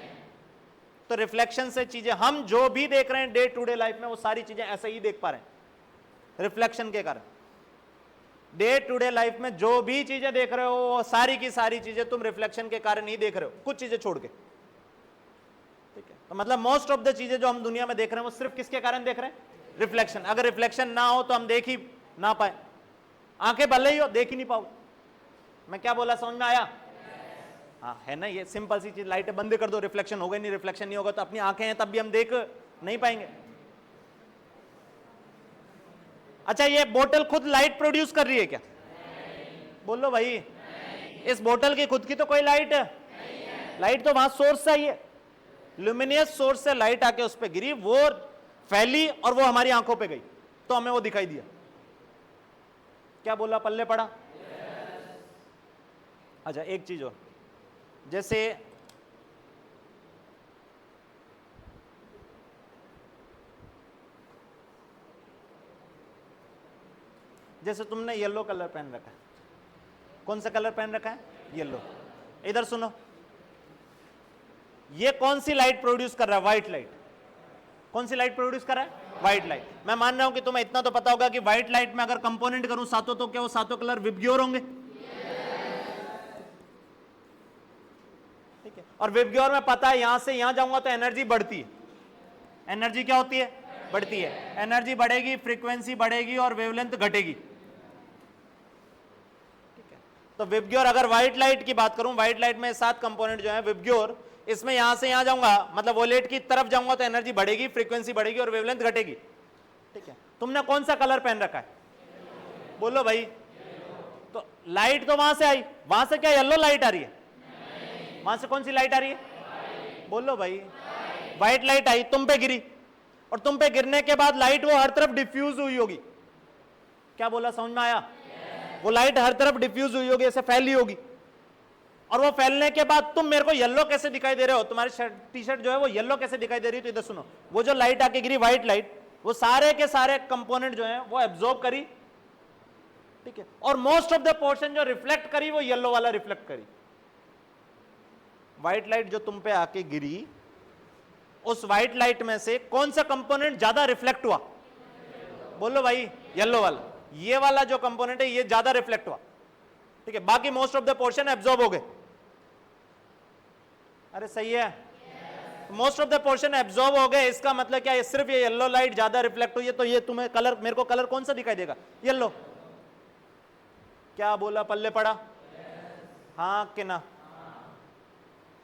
तो रिफ्लेक्शन से चीजें, हम जो भी देख रहे हैं डे टू डे लाइफ में, वो सारी चीजें ऐसे ही देख पा रहे हैं रिफ्लेक्शन के कारण। डे टू डे लाइफ में जो भी चीजें देख रहे हो, सारी की सारी चीजें तुम रिफ्लेक्शन के कारण ही देख रहे हो, कुछ चीजें छोड़ के। ठीक है, तो मतलब मोस्ट ऑफ द चीजें जो हम दुनिया में देख रहे हैं, वो सिर्फ किसके कारण देख रहे हैं? रिफ्लेक्शन। अगर रिफ्लेक्शन ना हो तो हम देख ही ना पाए, आंखें भले ही हो, देख ही नहीं पाओ। मैं क्या बोला, समझ में आया? हाँ, है ना, ये सिंपल सी चीज। लाइटें बंद कर दो, रिफ्लेक्शन होगा नहीं, रिफ्लेक्शन नहीं होगा तो अपनी आंखें हैं तब भी हम देख नहीं पाएंगे। अच्छा, ये बोतल खुद लाइट प्रोड्यूस कर रही है क्या? बोलो भाई, इस बोतल की खुद की तो कोई लाइट लाइट तो वहां सोर्स से आई है, ल्यूमिनियस सोर्स से लाइट आके उस पर गिरी, वो फैली और वो हमारी आंखों पे गई, तो हमें वो दिखाई दिया। क्या बोला, पल्ले पड़ा? अच्छा एक चीज और, जैसे तुमने येलो कलर पहन रखा है, कौन सा कलर पहन रखा है? येलो। इधर सुनो, ये कौन सी लाइट प्रोड्यूस कर रहा है? White light. कौन सी लाइट प्रोड्यूस कर रहा है? White light. मैं मान रहा हूं कि तुम्हें इतना तो पता होगा कि व्हाइट लाइट में अगर कंपोनेंट करूं सातों, तो क्या वो सातों कलर विबग्योर होंगे? ठीक है, और विबग्योर में पता है यहां से यहां जाऊंगा तो एनर्जी बढ़ती है। एनर्जी क्या होती है? बढ़ती है। एनर्जी बढ़ेगी, फ्रीक्वेंसी बढ़ेगी और वेवलेंथ घटेगी। ठीक है, तो विबग्योर, अगर व्हाइट लाइट की बात करूं, व्हाइट लाइट में 7 कंपोनेंट जो है विबग्योर, इसमें यहां से यहां जाऊंगा, मतलब वोलेट की तरफ जाऊंगा तो एनर्जी बढ़ेगी, फ्रीक्वेंसी बढ़ेगी और वेवलेंथ घटेगी। ठीक है, तुमने कौन सा कलर पहन रखा है? बोलो भाई। तो लाइट तो वहां से आई, वहां से क्या येलो लाइट आ रही है? वहां से कौन सी लाइट आ रही है? बोलो भाई। व्हाइट लाइट आई, तुम पे गिरी, और तुम पे गिरने के बाद लाइट वो हर तरफ डिफ्यूज हुई होगी। क्या बोला, समझ में आया? वो लाइट हर तरफ डिफ्यूज हुई होगी, ऐसे फैली होगी, और वो फैलने के बाद तुम मेरे को येलो कैसे दिखाई दे रहे हो? तुम्हारी टी शर्ट जो है वो येलो कैसे दिखाई दे रही है? तो इधर सुनो, वो जो लाइट आके गिरी, व्हाइट लाइट, वो सारे के सारे कंपोनेंट जो है वो एब्जॉर्ब करी। ठीक है, और मोस्ट ऑफ द पोर्शन जो रिफ्लेक्ट करी, वो येलो वाला रिफ्लेक्ट करी। व्हाइट लाइट जो तुम पे आके गिरी, उस व्हाइट लाइट में से कौन सा कंपोनेंट ज्यादा रिफ्लेक्ट हुआ? बोलो भाई, येलो वाला। ये वाला जो कंपोनेंट है ये ज्यादा रिफ्लेक्ट हुआ। ठीक है, बाकी most of the portion absorb हो गए। अरे सही है, most of the portion absorb हो गए, इसका मतलब क्या है? सिर्फ ये येलो लाइट ज्यादा रिफ्लेक्ट हुई है, तो ये तुम्हें कलर, मेरे को कलर कौन सा दिखाई देगा? येलो। क्या बोला, पल्ले पड़ा? हाँ कि ना?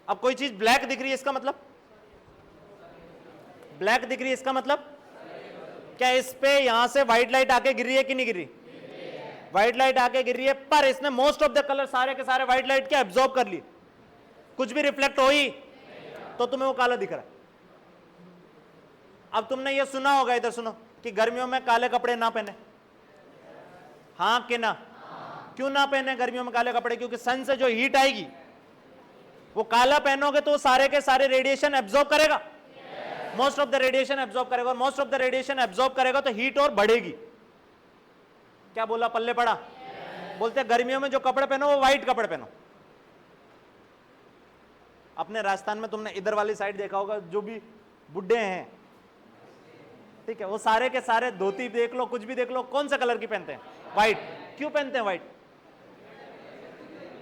अब कोई चीज ब्लैक दिख रही है, इसका मतलब? ब्लैक दिख रही है, इसका मतलब क्या? इस पे यहां से व्हाइट लाइट आके गिर रही है कि नहीं गिर रही? व्हाइट लाइट आके गिर रही है, पर इसने मोस्ट ऑफ द कलर सारे के सारे व्हाइट लाइट के एब्जॉर्ब कर लिए, कुछ भी रिफ्लेक्ट हो ही, तो तुम्हें वो काला दिख रहा है। अब तुमने ये सुना होगा, इधर सुनो, कि गर्मियों में काले कपड़े ना पहने। हाँ कि ना? क्यों ना पहने गर्मियों में काले कपड़े? क्योंकि सन से जो हीट आएगी, वो काला पहनोगे तो सारे के सारे रेडिएशन एब्जॉर्ब करेगा, most of the radiation absorb करेगा, और most of the radiation absorb करेगा तो हीट और बढ़ेगी। क्या बोला, पल्ले पड़ा? बोलते हैं गर्मियों में जो कपड़े पहनो वो व्हाइट कपड़े पहनो। अपने राजस्थान में तुमने इधर वाली साइड देखा होगा, जो भी बुड्ढे हैं, ठीक है, वो सारे के सारे धोती देख लो, कुछ भी देख लो, कौन सा कलर की पहनते हैं? व्हाइट। क्यों पहनते हैं व्हाइट?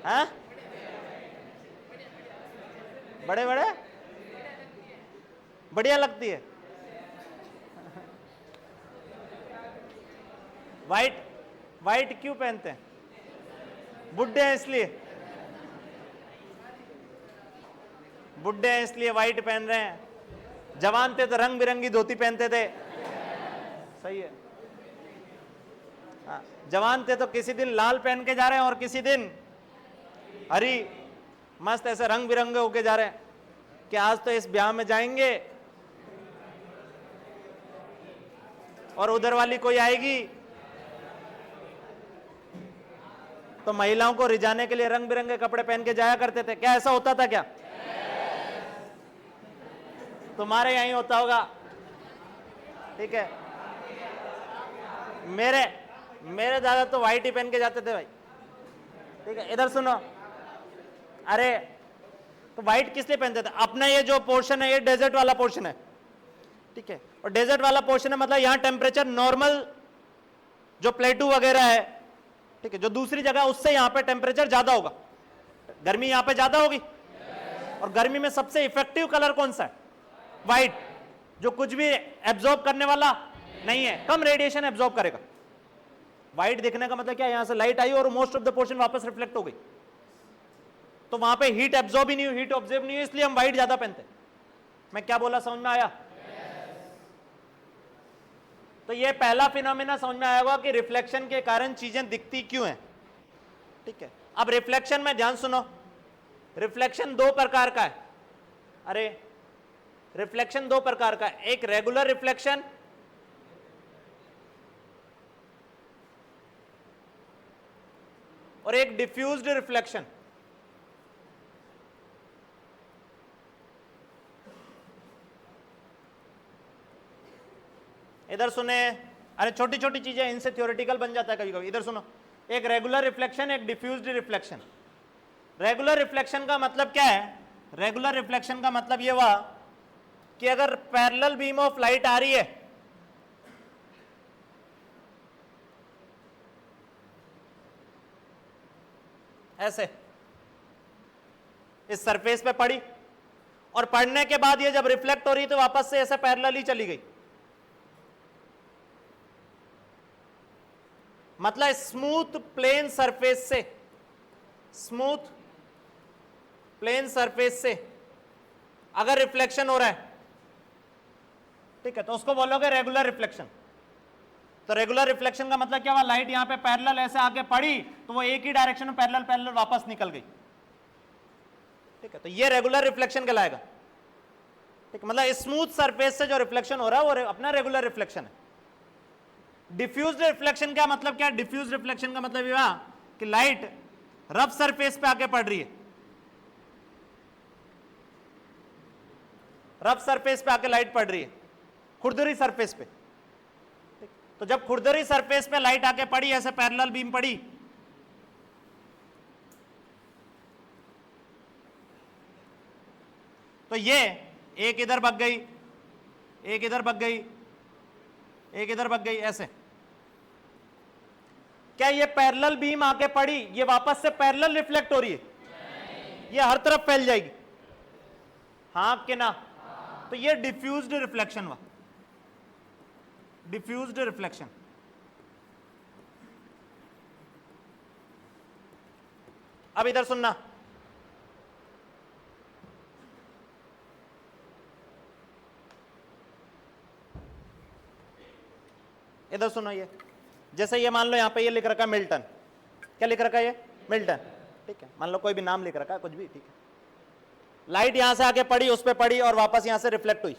हाँ, बड़े बड़े बढ़िया लगती है व्हाइट। व्हाइट क्यों पहनते हैं? बुड्ढे हैं इसलिए, बुड्ढे हैं इसलिए व्हाइट पहन रहे हैं। जवान थे तो रंग बिरंगी धोती पहनते थे, सही है। जवान थे तो किसी दिन लाल पहन के जा रहे हैं और किसी दिन हरी, मस्त ऐसे रंग बिरंगे होके जा रहे हैं कि आज तो इस ब्याह में जाएंगे और उधर वाली कोई आएगी तो महिलाओं को रिझाने के लिए रंग बिरंगे कपड़े पहन के जाया करते थे। क्या ऐसा होता था क्या? तुम्हारे यहीं होता होगा, ठीक है। मेरे दादा तो व्हाइट ही पहन के जाते थे भाई, ठीक है। इधर सुनो, अरे तो व्हाइट किस लिए पहनते थे? अपना ये जो पोर्शन है ये डेजर्ट वाला पोर्शन है, ठीक है, और डेजर्ट वाला पोर्शन है मतलब यहाँ टेम्परेचर नॉर्मल जो प्लेटू वगैरह है, ठीक है, जो दूसरी जगह उससे यहाँ पे टेम्परेचर ज्यादा होगा, गर्मी यहाँ पे ज्यादा होगी। और गर्मी में सबसे इफेक्टिव कलर कौन सा है? व्हाइट, जो कुछ भी एब्जॉर्ब करने वाला नहीं है, कम रेडिएशन एब्जॉर्ब करेगा। व्हाइट देखने का मतलब क्या? यहां से लाइट आई और मोस्ट ऑफ द पोर्शन वापस रिफ्लेक्ट हो गई, तो वहां पे हीट एब्जॉर्ब ही नहीं हुई, हीट ऑब्जर्व नहीं हुई, इसलिए हम व्हाइट ज्यादा पहनते हैं। मैं क्या बोला, समझ में आया? तो ये पहला फिनोमेना समझ में आया होगा कि रिफ्लेक्शन के कारण चीजें दिखती क्यों हैं, ठीक है। अब रिफ्लेक्शन में ध्यान सुनो, रिफ्लेक्शन दो प्रकार का है। अरे रिफ्लेक्शन दो प्रकार का है, एक रेगुलर रिफ्लेक्शन और एक डिफ्यूज्ड रिफ्लेक्शन। इधर सुने, अरे छोटी छोटी चीजें, इनसे थ्योरेटिकल बन जाता है कभी कभी। इधर सुनो, एक रेगुलर रिफ्लेक्शन, एक डिफ्यूज्ड रिफ्लेक्शन। रेगुलर रिफ्लेक्शन का मतलब क्या है? रेगुलर रिफ्लेक्शन का मतलब ये हुआ कि अगर पैरेलल बीम ऑफ लाइट आ रही है, ऐसे इस सरफेस पे पड़ी और पड़ने के बाद ये जब रिफ्लेक्ट हो रही तो वापस से ऐसे पैरेलल ही चली गई, मतलब स्मूथ प्लेन सरफेस से, स्मूथ प्लेन सरफेस से अगर रिफ्लेक्शन हो रहा है, ठीक है, तो उसको बोलोगे रेगुलर रिफ्लेक्शन। तो रेगुलर रिफ्लेक्शन का मतलब क्या हुआ? लाइट यहां पे पैरेलल ऐसे आके पड़ी तो वो एक ही डायरेक्शन में पैरेलल पैरेलल वापस निकल गई, ठीक है, तो ये रेगुलर रिफ्लेक्शन कहलाएगा, ठीक है। मतलब स्मूथ सरफेस से जो रिफ्लेक्शन हो रहा है वो अपना रेगुलर रिफ्लेक्शन है। डिफ्यूज्ड रिफ्लेक्शन का मतलब क्या? डिफ्यूज्ड रिफ्लेक्शन का मतलब ये हुआ कि लाइट रफ सरफेस पे आके पड़ रही है, रफ सरफेस पे आके लाइट पड़ रही है, खुरदरी सरफेस पे। तो जब खुरदरी सरफेस पे लाइट आके पड़ी, ऐसे पैरेलल बीम पड़ी, तो ये एक इधर भग गई, एक इधर भग गई, एक इधर भग गई, ऐसे। क्या ये पैरेलल बीम आके पड़ी, ये वापस से पैरेलल रिफ्लेक्ट हो रही है? ये हर तरफ फैल जाएगी, हाँ कि ना? तो ये डिफ्यूज्ड रिफ्लेक्शन हुआ, डिफ्यूज्ड रिफ्लेक्शन। अब इधर सुनना, इधर सुनो, ये जैसे ये मान लो यहां पे ये लिख रखा है मिल्टन, क्या लिख रखा है? ये मिल्टन, ठीक है। मान लो कोई भी नाम लिख रखा है, कुछ भी, ठीक है। लाइट यहां से आके पड़ी, उस पर पड़ी और वापस यहां से रिफ्लेक्ट हुई।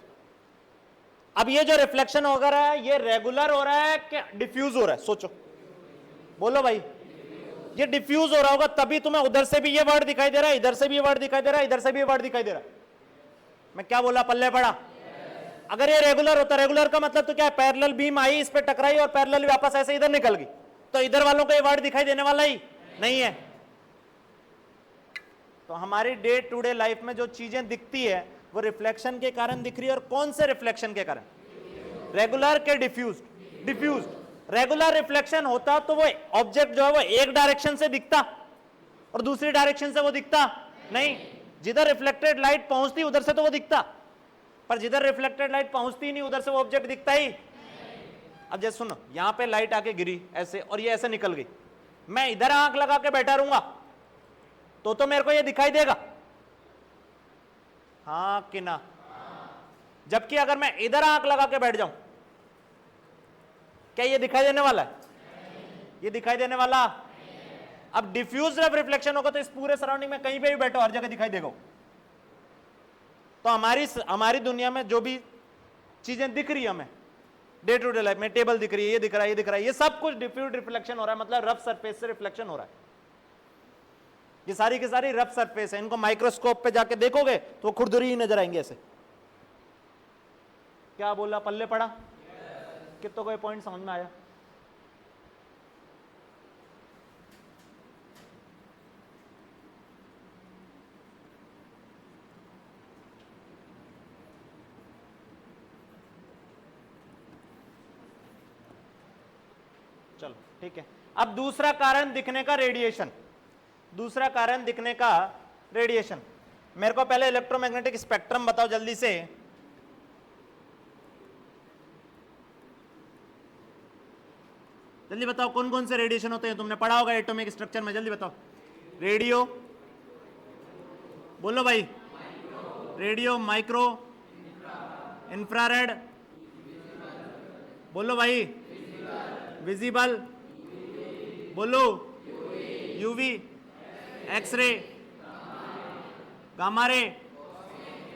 अब ये जो रिफ्लेक्शन हो रहा है ये रेगुलर हो रहा है कि डिफ्यूज हो रहा है? सोचो, बोलो भाई, ये डिफ्यूज हो रहा होगा तभी तुम्हें उधर से भी ये वर्ड दिखाई दे रहा है, इधर से भी ये वर्ड दिखाई दे रहा है, इधर से भी ये वर्ड दिखाई दे रहा है। मैं क्या बोला, पल्ले पड़ा? अगर ये रेगुलर होता, रेगुलर का मतलब तो क्या है, पैरेलल बीम आई, इस पे टकराई और पैरेलल वापस ऐसे इधर निकल गई, तो इधर वालों को ये वर्ड दिखाई देने वाला ही नहीं है। तो हमारी डे टू डे लाइफ में जो चीजें दिखती है वो रिफ्लेक्शन के कारण दिख रही है। और कौन से रिफ्लेक्शन के कारण? रेगुलर के डिफ्यूज्ड। डिफ्यूज्ड रेगुलर रिफ्लेक्शन होता तो वो ऑब्जेक्ट जो है वो एक डायरेक्शन से दिखता और दूसरी डायरेक्शन से वो दिखता नहीं। जिधर रिफ्लेक्टेड लाइट पहुंचती उधर से तो वो दिखता, पर जिधर रिफ्लेक्टेड लाइट पहुंचती नहीं उधर से वो ऑब्जेक्ट दिखता ही। अब जैसे सुनो, यहां पे लाइट आके गिरी ऐसे और ये ऐसे निकल गई, मैं इधर आंख लगा के बैठा रहूंगा तो मेरे को ये दिखाई देगा, हाँ कि ना? जबकि अगर मैं इधर आंख लगा के बैठ जाऊं, क्या ये दिखाई देने वाला है? ये दिखाई देने वाला। अब डिफ्यूज जब रिफ्लेक्शन होगा तो इस पूरे सराउंडिंग में कहीं पे भी बैठो हर जगह दिखाई देगा। तो हमारी दुनिया में जो भी चीजें दिख रही है हमें डे टू डे लाइफ में, टेबल दिख रही है, ये दिख रहा है, ये दिख रहा है, ये सब कुछ डिफ्यूज रिफ्लेक्शन हो रहा है, मतलब रफ सरफेस से रिफ्लेक्शन हो रहा है। ये सारी की सारी रफ सरफेस है, इनको माइक्रोस्कोप पे जाके देखोगे तो खुरदुरी ही नजर आएंगे ऐसे। क्या बोला, पल्ले पड़ा? कितनों को ये पॉइंट समझ में आया? चलो ठीक है। अब दूसरा कारण दिखने का रेडिएशन। दूसरा कारण दिखने का रेडिएशन। मेरे को पहले इलेक्ट्रोमैग्नेटिक स्पेक्ट्रम बताओ जल्दी से। जल्दी बताओ कौन कौन से रेडिएशन होते हैं, तुमने पढ़ा होगा एटॉमिक स्ट्रक्चर में, जल्दी बताओ। रेडियो, बोलो भाई। रेडियो, माइक्रो, इंफ्रारेड, बोलो भाई। विजिबल, बोलो। UV, X ray, gamma ray,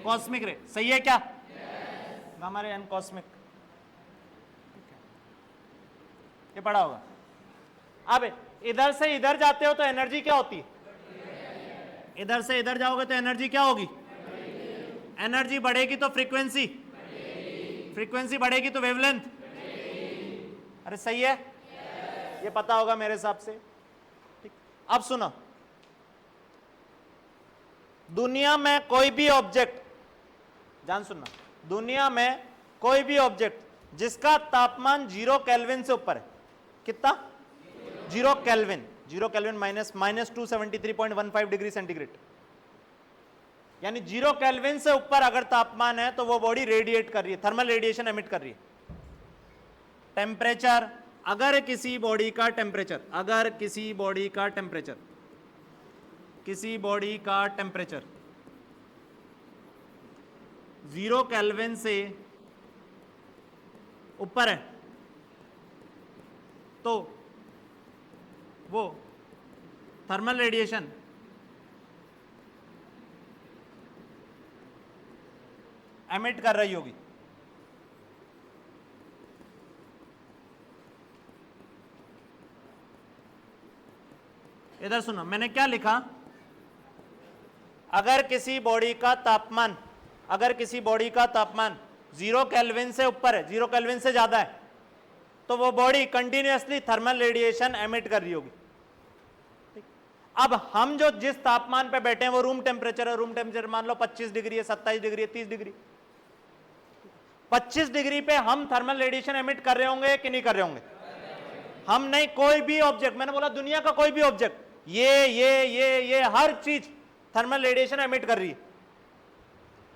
cosmic ray. सही है क्या? गामा रे एंड कॉस्मिक, ये पढ़ा होगा। अब इधर से इधर जाते हो तो एनर्जी क्या होती है? इधर से इधर जाओगे तो एनर्जी क्या होगी? एनर्जी बढ़ेगी तो फ्रीक्वेंसी, फ्रीक्वेंसी बढ़ेगी तो वेवलेंथ। अरे सही है, ये पता होगा मेरे हिसाब से। ठीक, अब सुनो, दुनिया में कोई भी ऑब्जेक्ट, ध्यान सुनना, दुनिया में कोई भी ऑब्जेक्ट जिसका तापमान 0 केल्विन से ऊपर है, कितना? 0 kelvin, 0 kelvin minus 273.15 degree centigrade, यानी 0 केल्विन से ऊपर अगर तापमान है तो वो बॉडी रेडिएट कर रही है, थर्मल रेडिएशन एमिट कर रही है। टेम्परेचर, अगर किसी बॉडी का टेम्परेचर, अगर किसी बॉडी का टेम्परेचर, किसी बॉडी का टेम्परेचर 0 केल्विन से ऊपर है तो वो थर्मल रेडिएशन एमिट कर रही होगी। इधर सुनो, मैंने क्या लिखा? अगर किसी बॉडी का तापमान, अगर किसी बॉडी का तापमान 0 केल्विन से ऊपर है, 0 केल्विन से ज्यादा है, तो वो body continuously thermal radiation emit कर रही होगी। अब हम जो जिस तापमान पे बैठे हैं वो रूम टेम्परेचर है, रूम टेम्परेचर मान लो 25 डिग्री है, 27 डिग्री है, 30 डिग्री। 25 डिग्री पे हम थर्मल रेडिएशन एमिट कर रहे होंगे कि नहीं कर रहे होंगे? हम नहीं, कोई भी ऑब्जेक्ट, मैंने बोला दुनिया का कोई भी ऑब्जेक्ट, ये हर चीज थर्मल रेडिएशन एमिट कर रही है।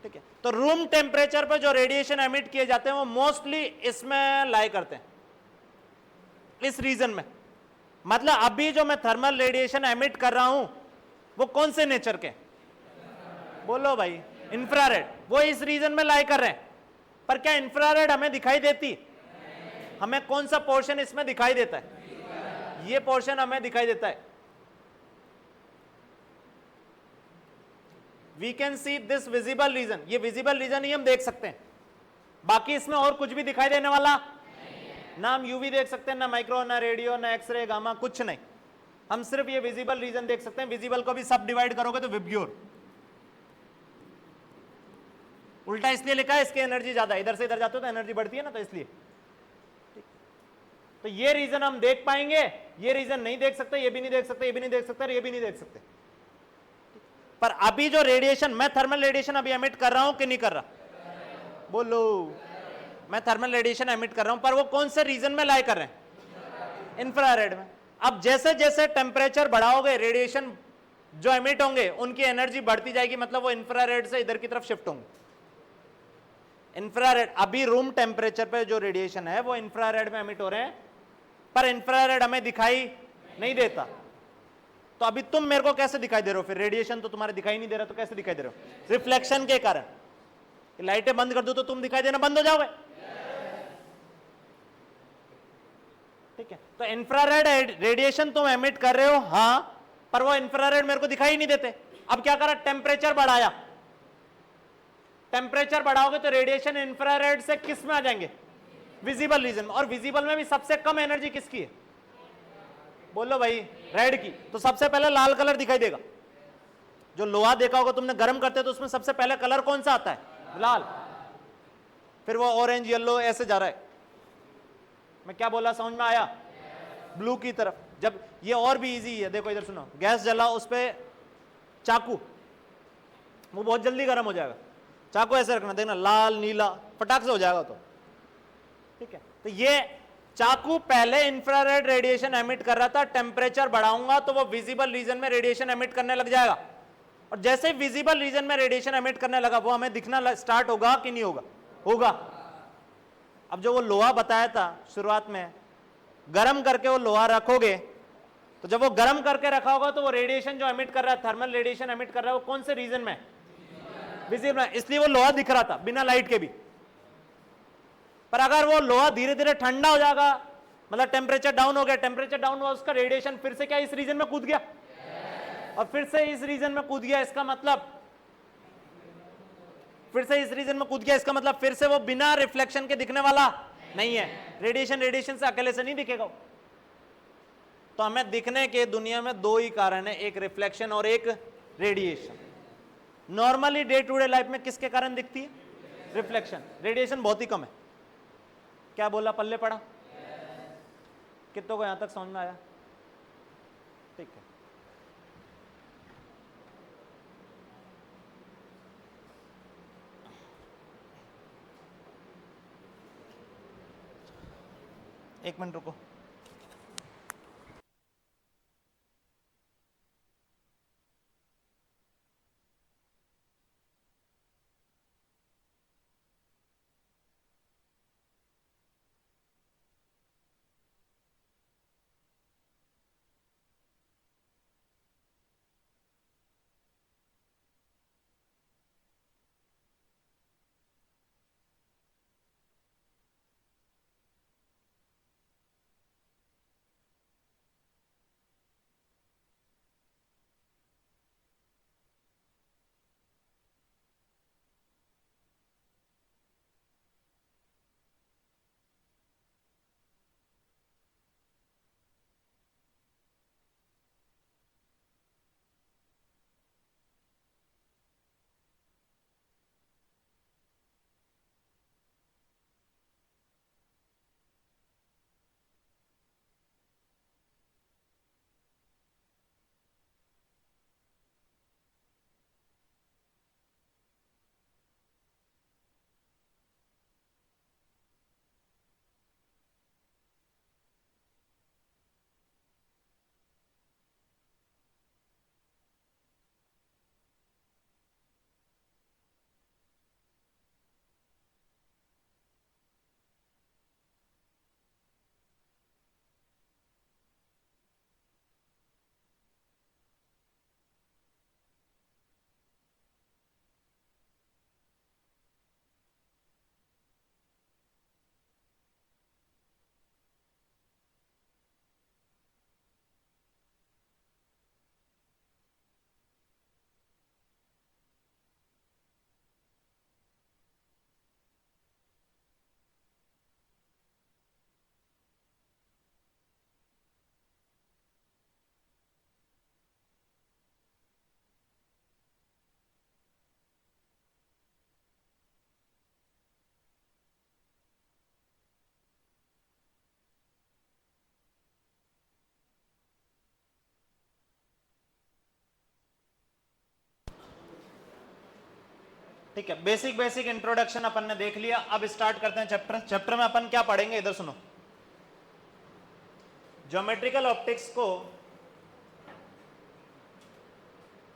ठीक है, तो रूम टेम्परेचर पर जो रेडिएशन एमिट किए जाते हैं वो मोस्टली इसमें लाई करते हैं, इस रीजन में। मतलब अभी जो मैं थर्मल रेडिएशन एमिट कर रहा हूं वो कौन से नेचर के? बोलो भाई। इंफ्रारेड, वो इस रीजन में लाई कर रहे हैं। पर क्या इंफ्रारेड हमें दिखाई देती? हमें कौन सा पोर्शन इसमें दिखाई देता है? ये पोर्शन हमें दिखाई देता है। We can see this visible region, ये विजिबल रीजन ही हम देख सकते हैं, बाकी इसमें और कुछ भी दिखाई देने वाला ना हम यूवी देख सकते हैं, ना माइक्रो, ना रेडियो, ना एक्सरे, गामा, कुछ नहीं। हम सिर्फ ये विजिबल रीजन देख सकते हैं। विजिबल को भी सब डिवाइड करोगे तो विब्ग्योर। उल्टा इसलिए लिखा है, इसकी एनर्जी ज्यादा है, इधर से इधर जाते हो तो एनर्जी बढ़ती है ना, तो इसलिए। तो ये रीजन हम देख पाएंगे, ये रीजन नहीं देख सकते, ये भी नहीं देख सकते, ये भी नहीं देख सकते, ये भी नहीं देख सकते। पर अभी जो रेडिएशन, मैं थर्मल रेडिएशन अभी एमिट कर रहा हूं कि नहीं कर रहा? बोलो। मैं थर्मल रेडिएशन एमिट कर रहा हूं, पर वो कौन से रीजन में लाई कर रहे हैं? इंफ्रारेड में। अब जैसे जैसे टेम्परेचर बढ़ाओगे, रेडिएशन जो एमिट होंगे उनकी एनर्जी बढ़ती जाएगी, मतलब वो इंफ्रारेड से इधर की तरफ शिफ्ट होंगे। इंफ्रारेड, अभी रूम टेम्परेचर पे जो रेडिएशन है वो इंफ्रारेड में एमिट हो रहे हैं, पर इंफ्रारेड हमें दिखाई नहीं देता। तो अभी तुम मेरे को कैसे दिखाई दे रहे हो? फिर रेडिएशन तो तुम्हारे दिखाई नहीं दे रहा, तो कैसे दिखाई दे रहे हो? रिफ्लेक्शन के कारण। लाइटें बंद कर दो तो तुम दिखाई देना बंद हो जाओगे। ठीक है, तो इंफ्रारेड रेडिएशन तुम एमिट कर रहे हो, हां, पर वो इंफ्रारेड मेरे को दिखाई नहीं देते। अब क्या करा? टेम्परेचर बढ़ाया। टेम्परेचर बढ़ाओगे तो रेडिएशन इंफ्रारेड से किस में आ जाएंगे? विजिबल रीजन में। और विजिबल में भी सबसे कम एनर्जी किसकी है? बोलो भाई, रेड की। तो सबसे पहले लाल कलर दिखाई देगा। जो लोहा देखा होगा तुमने गर्म करते तो उसमें सबसे पहले कलर कौन सा आता है? लाल। फिर वो ऑरेंज, येलो, ऐसे जा रहा है। मैं क्या बोला, समझ में आया? ब्लू की तरफ। जब ये और भी इजी है, देखो इधर सुनो, गैस जलाओ, उस पर चाकू, वो बहुत जल्दी गर्म हो जाएगा। चाकू ऐसे रखना, देखना लाल नीला फटाक से हो जाएगा। तो ठीक है, तो ये चाकू पहले इंफ्रारेड रेडिएशन एमिट कर रहा था, टेम्परेचर बढ़ाऊंगा तो वो विजिबल रीजन में रेडिएशन एमिट करने लग जाएगा। और जैसे विजिबल रीजन में रेडिएशन एमिट करने लगा, वो हमें दिखना स्टार्ट होगा कि नहीं होगा? होगा। अब जो वो लोहा बताया था शुरुआत में, गर्म करके वो लोहा रखोगे, तो जब वो गर्म करके रखा होगा तो वो रेडिएशन जो एमिट कर रहा है, थर्मल रेडिएशन एमिट कर रहा है, वो कौन से रीजन में? विजिबल। इसलिए वो लोहा दिख रहा था बिना लाइट के भी। पर अगर वो लोहा धीरे धीरे ठंडा हो जाएगा, मतलब टेम्परेचर डाउन हो गया, टेम्परेचर डाउन हुआ, उसका रेडिएशन फिर से क्या इस रीजन में कूद गया? और फिर से इस रीजन में कूद गया, इसका मतलब फिर से इस रीजन में कूद गया, इसका मतलब फिर से वो बिना रिफ्लेक्शन के दिखने वाला नहीं है। रेडिएशन से अकेले से नहीं दिखेगा। तो हमें दिखने के दुनिया में दो ही कारण है, एक रिफ्लेक्शन और एक radiation. Normally day to day life में किसके कारण दिखती है? रिफ्लेक्शन। रेडिएशन बहुत ही कम है। क्या बोला, पल्ले पड़ा? कितनों को यहां तक समझ में आया? ठीक है, एक मिनट रुको। ठीक है, बेसिक बेसिक इंट्रोडक्शन अपन ने देख लिया। अब स्टार्ट करते हैं चैप्टर। चैप्टर में अपन क्या पढ़ेंगे, इधर सुनो। ज्योमेट्रिकल ऑप्टिक्स को,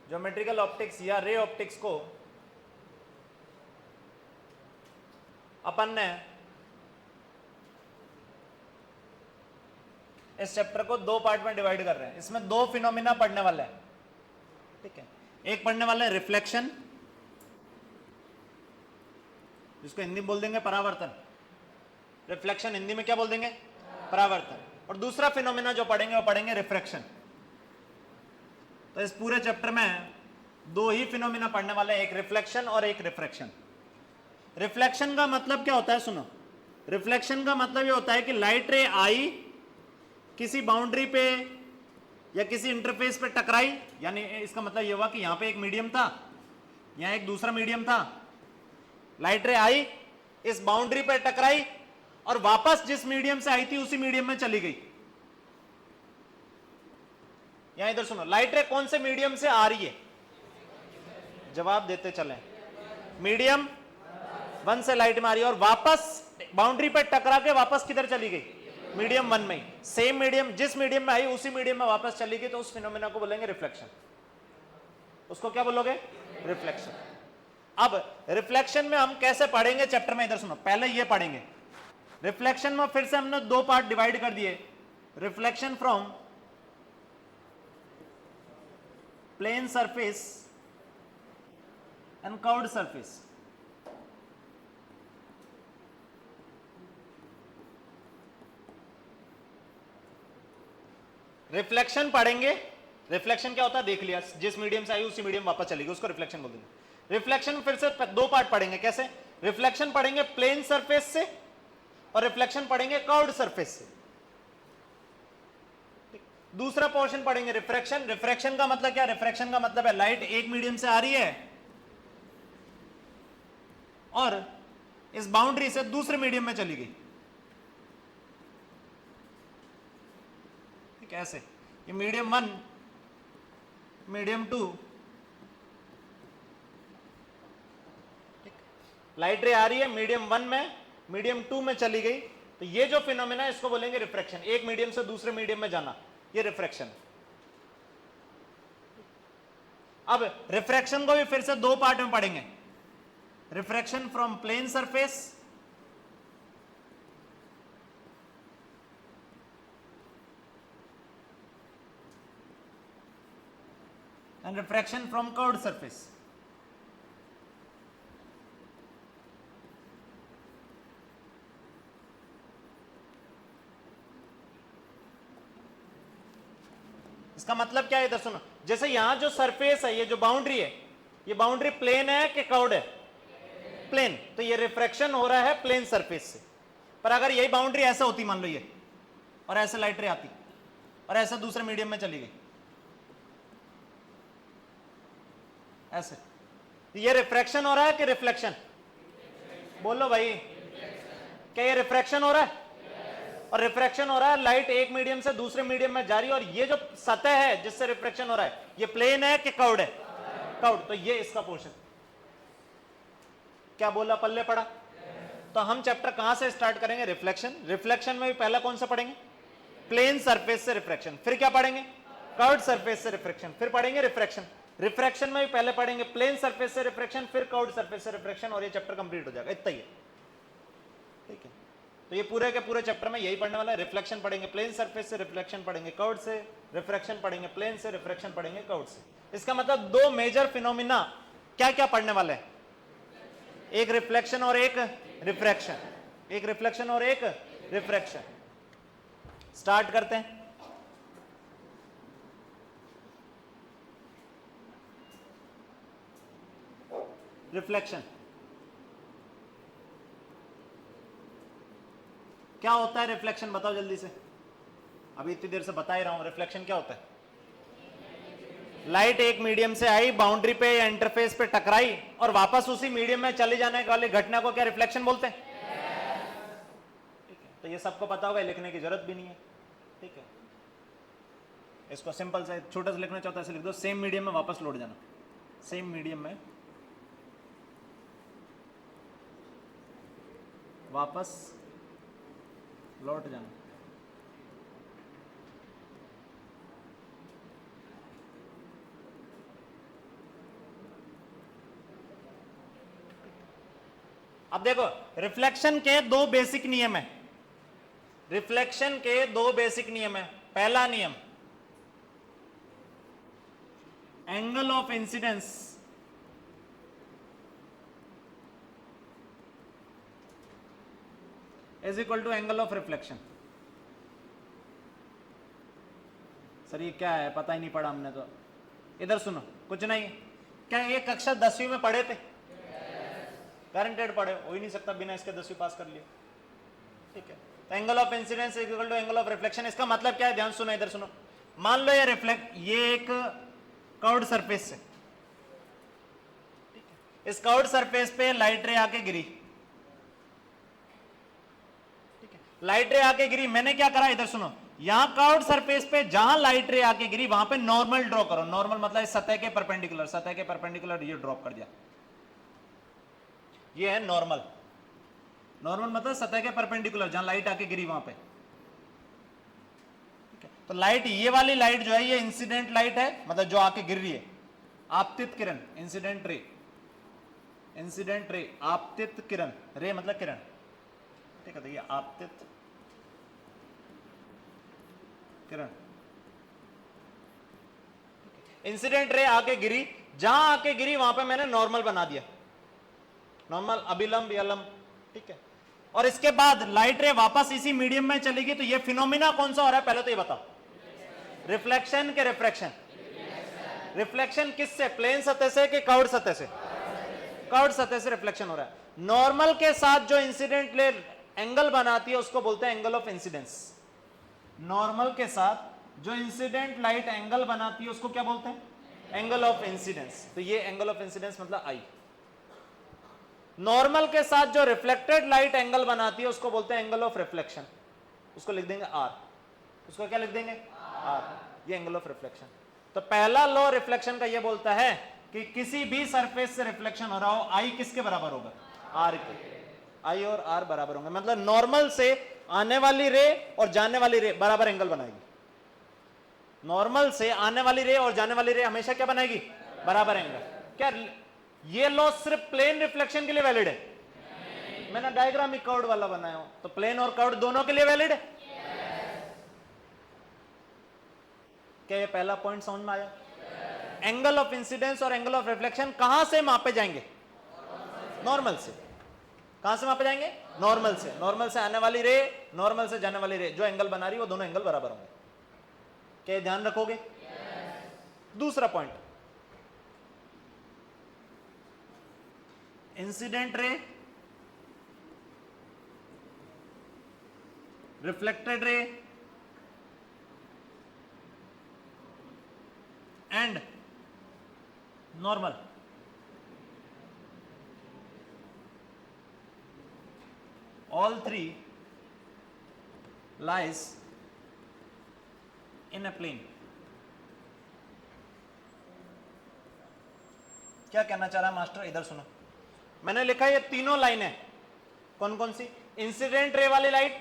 ज्योमेट्रिकल ऑप्टिक्स या रे ऑप्टिक्स को अपन ने इस चैप्टर को दो पार्ट में डिवाइड कर रहे हैं। इसमें दो फिनोमिना पढ़ने वाले हैं, ठीक है। एक पढ़ने वाले हैं रिफ्लेक्शन, जिसको हिंदी में बोल देंगे परावर्तन। रिफ्लेक्शन हिंदी में क्या बोल देंगे, परावर्तन। और दूसरा फिनोमिना जो पढ़ेंगे वो पढ़ेंगे रिफ्रैक्शन। तो इस पूरे चैप्टर में दो ही फिनोमिना पढ़ने वाले हैं, एक रिफ्लेक्शन और एक रिफ्रैक्शन। रिफ्लेक्शन का मतलब क्या होता है, सुनो। रिफ्लेक्शन का मतलब ये होता है कि लाइट रे आई, किसी बाउंड्री पे या किसी इंटरफेस पे टकराई, यानी इसका मतलब ये हुआ कि यहां पे एक मीडियम था, यहां एक दूसरा मीडियम था, लाइट रे आई, इस बाउंड्री पे टकराई और वापस जिस मीडियम से आई थी उसी मीडियम में चली गई। यहां इधर सुनो, लाइट रे कौन से मीडियम से आ रही है, जवाब देते चले। मीडियम 1 से लाइट में आ रही है और वापस बाउंड्री पे टकरा के वापस किधर चली गई, मीडियम 1 में। सेम मीडियम, जिस मीडियम में आई उसी मीडियम में वापस चली गई, तो उस फिनोमेना को बोलेंगे रिफ्लेक्शन। उसको क्या बोलोगे, रिफ्लेक्शन। अब रिफ्लेक्शन में हम कैसे पढ़ेंगे चैप्टर में, इधर सुनो। पहले ये पढ़ेंगे रिफ्लेक्शन में, फिर से हमने दो पार्ट डिवाइड कर दिए। Reflection from plane surface and curved surface. Reflection पढ़ेंगे। रिफ्लेक्शन क्या होता है देख लिया, जिस मीडियम से आई उसी मीडियम वापस चलेगी, उसको रिफ्लेक्शन बोल देंगे। रिफ्लेक्शन फिर से दो पार्ट पढ़ेंगे। कैसे, रिफ्लेक्शन पढ़ेंगे प्लेन सरफेस से और रिफ्लेक्शन पढ़ेंगे कर्व्ड सरफेस से। दूसरा पोर्शन पढ़ेंगे रिफ्रैक्शन। रिफ्रैक्शन का मतलब क्या, रिफ्रैक्शन का मतलब है लाइट एक मीडियम से आ रही है और इस बाउंड्री से दूसरे मीडियम में चली गई। कैसे, ये मीडियम 1, मीडियम 2, लाइट रे आ रही है मीडियम 1 में, मीडियम 2 में चली गई, तो ये जो फिनोमेना है इसको बोलेंगे रिफ्रैक्शन। एक मीडियम से दूसरे मीडियम में जाना, ये रिफ्रैक्शन। अब रिफ्रैक्शन को भी फिर से दो पार्ट में पढ़ेंगे। Refraction from plane surface and refraction from curved surface. इसका मतलब क्या है, इधर सुनो। जैसे यहां जो सरफेस है, ये जो बाउंड्री है, ये बाउंड्री प्लेन है कि कर्व्ड है, प्लेन, तो ये रिफ्रैक्शन हो रहा है प्लेन सरफेस से। पर अगर यही बाउंड्री ऐसे होती, मान लो ये, और ऐसे लाइट रे आती और ऐसे दूसरे मीडियम में चली गई, ऐसे, ये रिफ्रैक्शन हो रहा है कि रिफ्लेक्शन, बोलो भाई, क्या ये रिफ्रैक्शन हो रहा है? और रिफ्रैक्शन हो रहा है, लाइट एक मीडियम से दूसरे मीडियम में जा रही है, और ये जो सतह है जिससे रिफ्रैक्शन हो रहा है, ये प्लेन है कि कर्व्ड है? कर्व्ड। तो ये इसका पोर्शन। क्या बोला, पल्ले पड़ा? तो हम चैप्टर कहां से स्टार्ट करेंगे, रिफ्लेक्शन। रिफ्लेक्शन में भी पहला कौन सा पढ़ेंगे, प्लेन सरफेस से रिफ्रैक्शन। फिर क्या पढ़ेंगे, कर्व्ड सरफेस से रिफ्रैक्शन। फिर पढ़ेंगे रिफ्रैक्शन। रिफ्रैक्शन में भी पहले पढ़ेंगे प्लेन सरफेस से रिफ्रैक्शन, फिर कर्व्ड सरफेस से रिफ्रैक्शन, और ये चैप्टर कंप्लीट हो जाएगा। इतना ही है, ठीक है। तो ये पूरे के पूरे चैप्टर में यही पढ़ने वाला है। रिफ्लेक्शन पढ़ेंगे प्लेन सरफेस से, रिफ्लेक्शन पढ़ेंगे कर्व्ड से, रिफ्रैक्शन पढ़ेंगे प्लेन से, रिफ्रैक्शन पढ़ेंगे कर्व्ड से। इसका मतलब दो मेजर फिनोमिना क्या क्या पढ़ने वाले हैं, एक रिफ्लेक्शन और एक रिफ्रैक्शन, एक रिफ्लेक्शन और एक रिफ्रैक्शन। स्टार्ट करते हैं। रिफ्लेक्शन क्या होता है, रिफ्लेक्शन बताओ जल्दी से। अभी इतनी देर से बता ही रहा हूं, रिफ्लेक्शन क्या होता है? लाइट एक मीडियम से आई, बाउंड्री पे या इंटरफेस पे टकराई और वापस उसी मीडियम में चले जाने वाली घटना को क्या रिफ्लेक्शन बोलते हैं? ठीक है, तो ये सबको पता होगा, लिखने की जरूरत भी नहीं है, ठीक है। इसको सिंपल से छोटा सा लिखना चाहता है, ऐसे लिख दो, सेम मीडियम में वापस लौट जाना, सेम मीडियम में वापस लौट जाना। अब देखो रिफ्लेक्शन के दो बेसिक नियम है, रिफ्लेक्शन के दो बेसिक नियम है। पहला नियम, angle of incidence is equal to angle of reflection. Sir ये क्या है, पता ही नहीं पड़ा हमने तो। इधर सुनो, कुछ नहीं, क्या ये कक्षा 10वीं में पढ़े थे? गारंटेड पढ़े, हो ही नहीं सकता बिना इसके 10वीं पास कर लिए। ठीक है, तो angle of incidence is equal to angle of reflection. इसका मतलब क्या है, ध्यान सुनो, इधर सुनो। मान लो ये एक कर्व्ड सरफेस है, इस कर्व्ड सरफेस पे लाइट रे आके गिरी। ठीक है, लाइट रे आके गिरी, मैंने क्या करा, इधर सुनो, यहां कर्व्ड सरफेस पे जहां लाइट रे आके गिरी वहां पे नॉर्मल ड्रॉ करो। नॉर्मल मतलब सतह के परपेंडिकुलर, सतह के परपेंडिकुलर ये ड्रॉप कर दिया, ये है नॉर्मल। नॉर्मल मतलब सतह के परपेंडिकुलर जहां लाइट आके गिरी वहां पे। ठीक है, तो लाइट, ये वाली लाइट जो है ये इंसिडेंट लाइट है, मतलब जो आके गिर रही है, आपतित किरण, इंसिडेंट रे, इंसिडेंट रे, आपतित किरण, रे मतलब किरण। ठीक है, तो ये आपतित किरण, इंसिडेंट रे आके गिरी, जहां आके गिरी वहां पे मैंने नॉर्मल बना दिया, नॉर्मल, अभिलंब या लंब। ठीक है, और इसके बाद लाइट रे वापस इसी मीडियम में चलेगी, तो ये फिनोमिना कौन सा हो रहा है पहले तो ये बताओ, रिफ्लेक्शन के रिफ्रैक्शन? रिफ्लेक्शन किससे, प्लेन सतह से कि कर्व्ड सतह से? कर्व्ड सतह से रिफ्लेक्शन हो रहा है। नॉर्मल के साथ जो इंसिडेंट ले एंगल बनाती है उसको बोलते हैं एंगल ऑफ इंसिडेंस। नॉर्मल के साथ जो इंसिडेंट लाइट एंगल बनाती है उसको क्या बोलते हैं, एंगल ऑफ इंसिडेंस। तो ये एंगल ऑफ इंसिडेंस मतलब आई। नॉर्मल के साथ जो रिफ्लेक्टेड लाइट एंगल बनाती है उसको बोलते हैं एंगल ऑफ रिफ्लेक्शन, उसको लिख देंगे आर। उसको क्या लिख देंगे, आर, ये एंगल ऑफ रिफ्लेक्शन। तो पहला लॉ रिफ्लेक्शन का ये बोलता है कि किसी भी सरफेस से रिफ्लेक्शन हो रहा हो, आई किसके बराबर होगा, आर के। आई और आर बराबर होंगे, मतलब नॉर्मल से आने वाली रे और जाने वाली रे बराबर एंगल बनाएगी। नॉर्मल से आने वाली रे और जाने वाली रे हमेशा क्या बनाएगी, बराबर एंगल। क्या ये लॉ सिर्फ प्लेन रिफ्लेक्शन के लिए वैलिड है? मैंने डायग्राम ही कर्व्ड वाला बनाया हूं, तो प्लेन और कर्व्ड दोनों के लिए वैलिड है। क्या ये पहला पॉइंट समझ में आया? एंगल ऑफ इंसिडेंस और एंगल ऑफ रिफ्लेक्शन कहां से मापे जाएंगे, नॉर्मल से। कहां से मापे जाएंगे, नॉर्मल से। नॉर्मल से आने वाली रे, नॉर्मल से जाने वाली रे, जो एंगल बना रही है वो दोनों एंगल बराबर होंगे। क्या ध्यान रखोगे? दूसरा point, incident ray, reflected ray and normal, all three lies in a plane। क्या कहना चाह रहा है मास्टर, इधर सुनो। मैंने लिखा है ये तीनों लाइनें कौन कौन सी, इंसिडेंट रे वाली लाइट,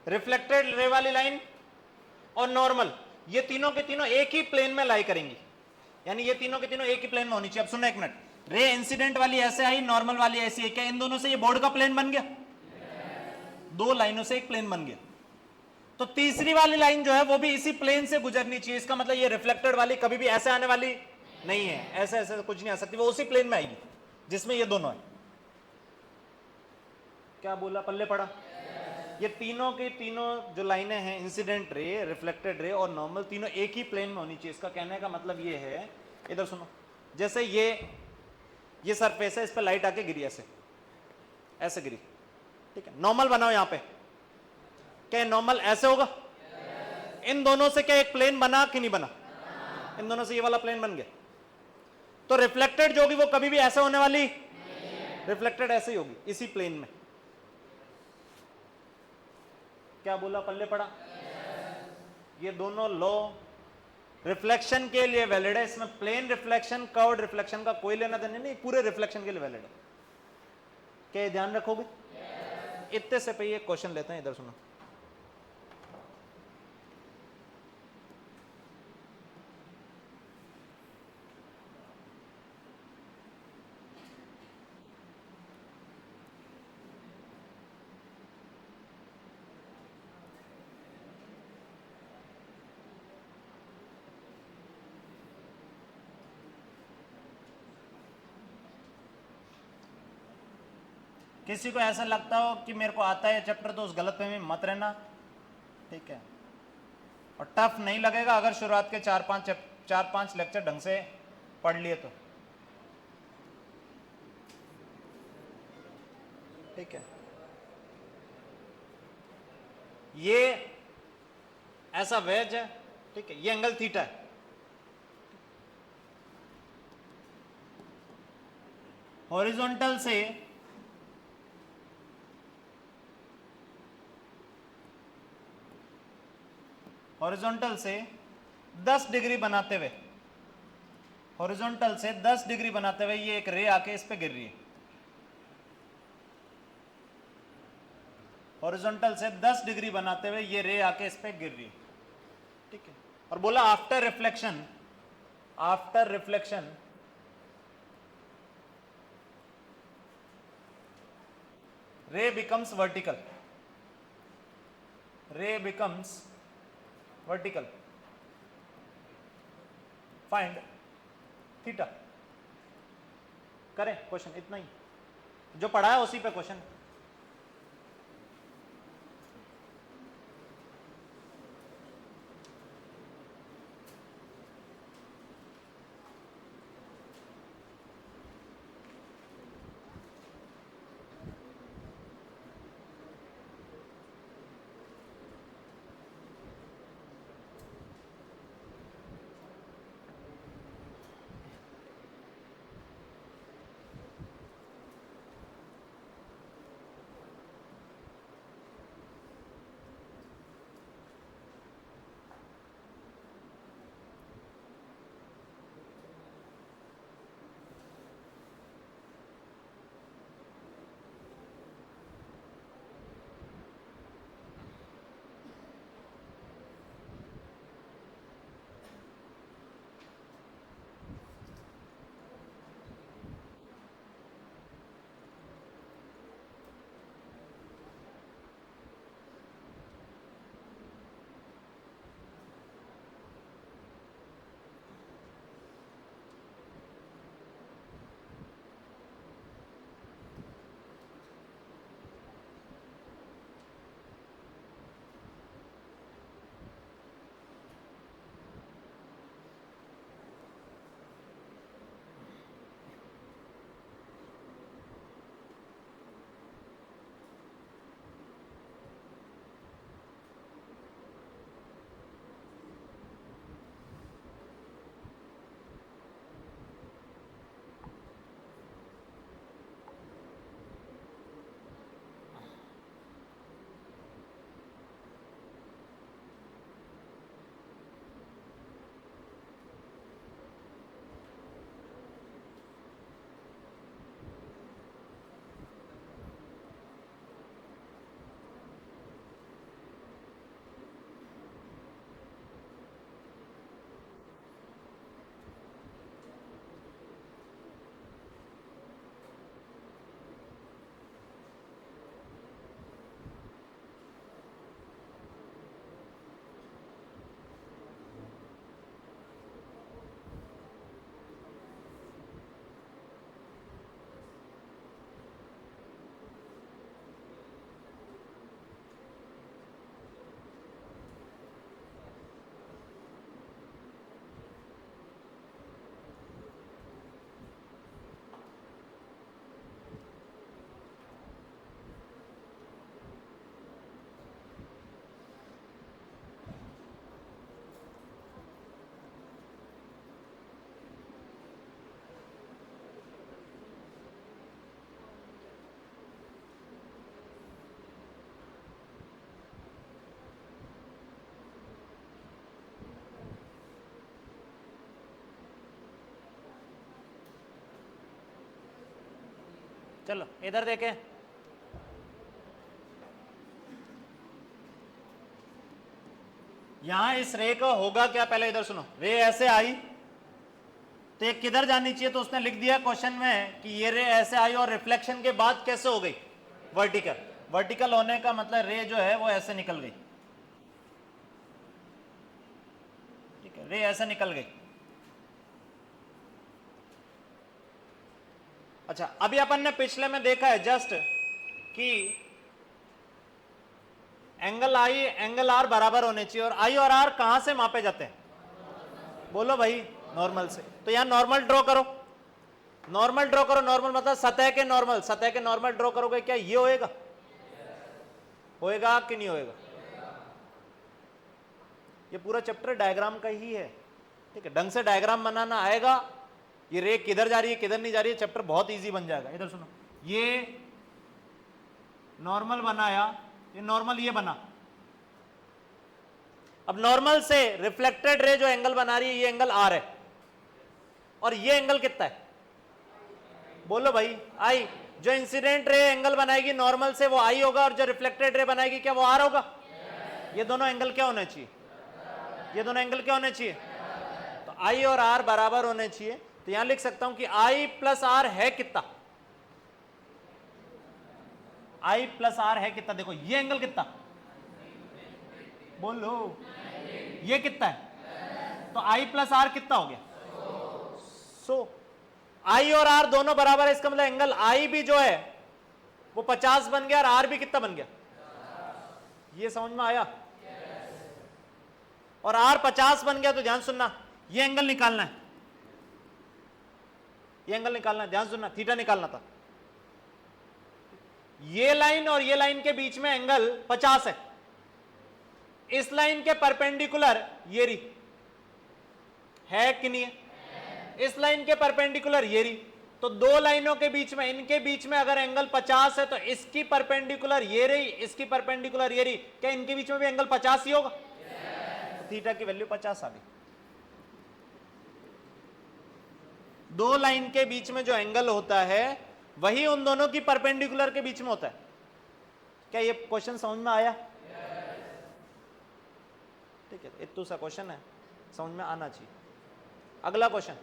रिफ्लेक्टेड रे वाली लाइन और नॉर्मल, ये तीनों के तीनों एक ही प्लेन में लाई करेंगी, यानी ये तीनों के तीनों एक ही प्लेन में होनी चाहिए। अब सुनो एक मिनट, रे इंसिडेंट वाली ऐसे आई, नॉर्मल वाली ऐसी है, क्या इन दोनों से ये बोर्ड का प्लेन बन गया? दो लाइनों से एक प्लेन बन गया। तो तीसरी वाली लाइन जो है वो भी इसी प्लेन से गुजरनी चाहिए। इसका मतलब ये रिफ्लेक्टेड वाली कभी भी ऐसे आने वाली नहीं है, ऐसे ऐसे कुछ नहीं आ सकती, वो उसी प्लेन में आएगी जिसमें ये दोनों है। क्या बोला, पल्ले पड़ा? ये तीनों की तीनों जो लाइनें हैं, इंसिडेंट रे, रिफ्लेक्टेड रे और नॉर्मल, तीनों एक ही प्लेन में होनी चाहिए। इसका कहने का मतलब ये है, इधर सुनो, जैसे ये सरफेस है, इस पर लाइट आके गिरी, ऐसे ऐसे गिरी, ठीक है, नॉर्मल बनाओ यहां पे, क्या नॉर्मल ऐसे होगा? इन दोनों से क्या एक प्लेन बना कि नहीं बना? इन दोनों से ये वाला प्लेन बन गया। तो रिफ्लेक्टेड जो होगी वो कभी भी ऐसे होने वाली, रिफ्लेक्टेड ऐसे ही होगी, इसी प्लेन में। क्या बोला, पल्ले पड़ा? ये दोनों लॉ रिफ्लेक्शन के लिए वैलिड है। इसमें प्लेन रिफ्लेक्शन, कर्व्ड रिफ्लेक्शन का कोई लेना देना नहीं, पूरे रिफ्लेक्शन के लिए वैलिड है। क्या ध्यान रखोगे? इतने से पे ये क्वेश्चन लेते हैं, इधर सुनो। किसी को ऐसा लगता हो कि मेरे को आता है चैप्टर तो उस गलतफहमी में मत रहना, ठीक है। और टफ नहीं लगेगा अगर शुरुआत के 4-5 लेक्चर ढंग से पढ़ लिए तो, ठीक है। ये ऐसा वेज है, ठीक है, ये एंगल थीटा है। हॉरिजॉन्टल से हॉरिजॉन्टल से 10 डिग्री बनाते हुए, हॉरिजॉन्टल से 10 डिग्री बनाते हुए ये एक रे आके इस पे गिर रही है। हॉरिजॉन्टल से 10 डिग्री बनाते हुए ये रे आके इस पे गिर रही है, ठीक है। और बोला आफ्टर रिफ्लेक्शन, आफ्टर रिफ्लेक्शन रे बिकम्स वर्टिकल, रे बिकम्स वर्टिकल, फाइंड थीटा। करें क्वेश्चन, इतना ही जो पढ़ा है उसी पे क्वेश्चन। चलो इधर देखें, यहां इस रे का होगा क्या, पहले इधर सुनो, रे ऐसे आई तो ये किधर जानी चाहिए, तो उसने लिख दिया क्वेश्चन में कि ये रे ऐसे आई और रिफ्लेक्शन के बाद कैसे हो गई, वर्टिकल। वर्टिकल होने का मतलब रे जो है वो ऐसे निकल गई, ठीक है, रे ऐसे निकल गई। अच्छा, अभी अपन ने पिछले में देखा है जस्ट कि एंगल आई एंगल आर बराबर होने चाहिए, और आई और आर कहां से मापे जाते हैं, बोलो भाई, नॉर्मल से। तो यहां नॉर्मल ड्रॉ करो, नॉर्मल ड्रॉ करो, नॉर्मल मतलब सतह के नॉर्मल, सतह के नॉर्मल ड्रॉ करोगे, क्या ये होएगा, होएगा कि नहीं होएगा। ये पूरा चैप्टर डायग्राम का ही है, ठीक है, ढंग से डायग्राम बनाना आएगा, ये रे किधर जा रही है किधर नहीं जा रही है, चैप्टर बहुत इजी बन जाएगा। इधर सुनो, ये नॉर्मल बनाया, ये नॉर्मल ये बना, अब नॉर्मल से रिफ्लेक्टेड रे जो एंगल बना रही है ये एंगल आर है, और ये एंगल कितना है, बोलो भाई, आई। जो इंसिडेंट रे एंगल बनाएगी नॉर्मल से वो आई होगा, और जो रिफ्लेक्टेड रे बनाएगी क्या वो आर होगा। ये दोनों एंगल क्या होने चाहिए, ये दोनों एंगल क्या होने चाहिए, तो आई और आर बराबर होने चाहिए। तो यहां लिख सकता हूं कि आई प्लस आर है कितना, आई प्लस आर है कितना, देखो ये एंगल कितना, बोलो ये कितना है, तो आई प्लस आर कितना हो गया, सो आई और आर दोनों बराबर है, इसका मतलब एंगल आई भी जो है वो 50 बन गया और आर भी कितना बन गया, ये समझ में आया। और आर 50 बन गया तो ध्यान सुनना, ये एंगल निकालना है, ये एंगल निकालना है, ध्यान सुनना, थीटा निकालना था। ये लाइन और ये लाइन के बीच में एंगल 50 है, इस लाइन के परपेंडिकुलर ये री है कि नहीं है, इस लाइन के परपेंडिकुलर ये री, तो दो लाइनों के बीच में, इनके बीच में अगर एंगल 50 है तो इसकी परपेंडिकुलर ये रही, इसकी परपेंडिकुलर ये रही, क्या इनके बीच में भी एंगल 50 ही होगा, तो थीटा की वैल्यू 50 आ गई। दो लाइन के बीच में जो एंगल होता है वही उन दोनों की परपेंडिकुलर के बीच में होता है। क्या ये क्वेश्चन समझ में आया, ठीक है, इतना सा क्वेश्चन है, समझ में आना चाहिए। अगला क्वेश्चन,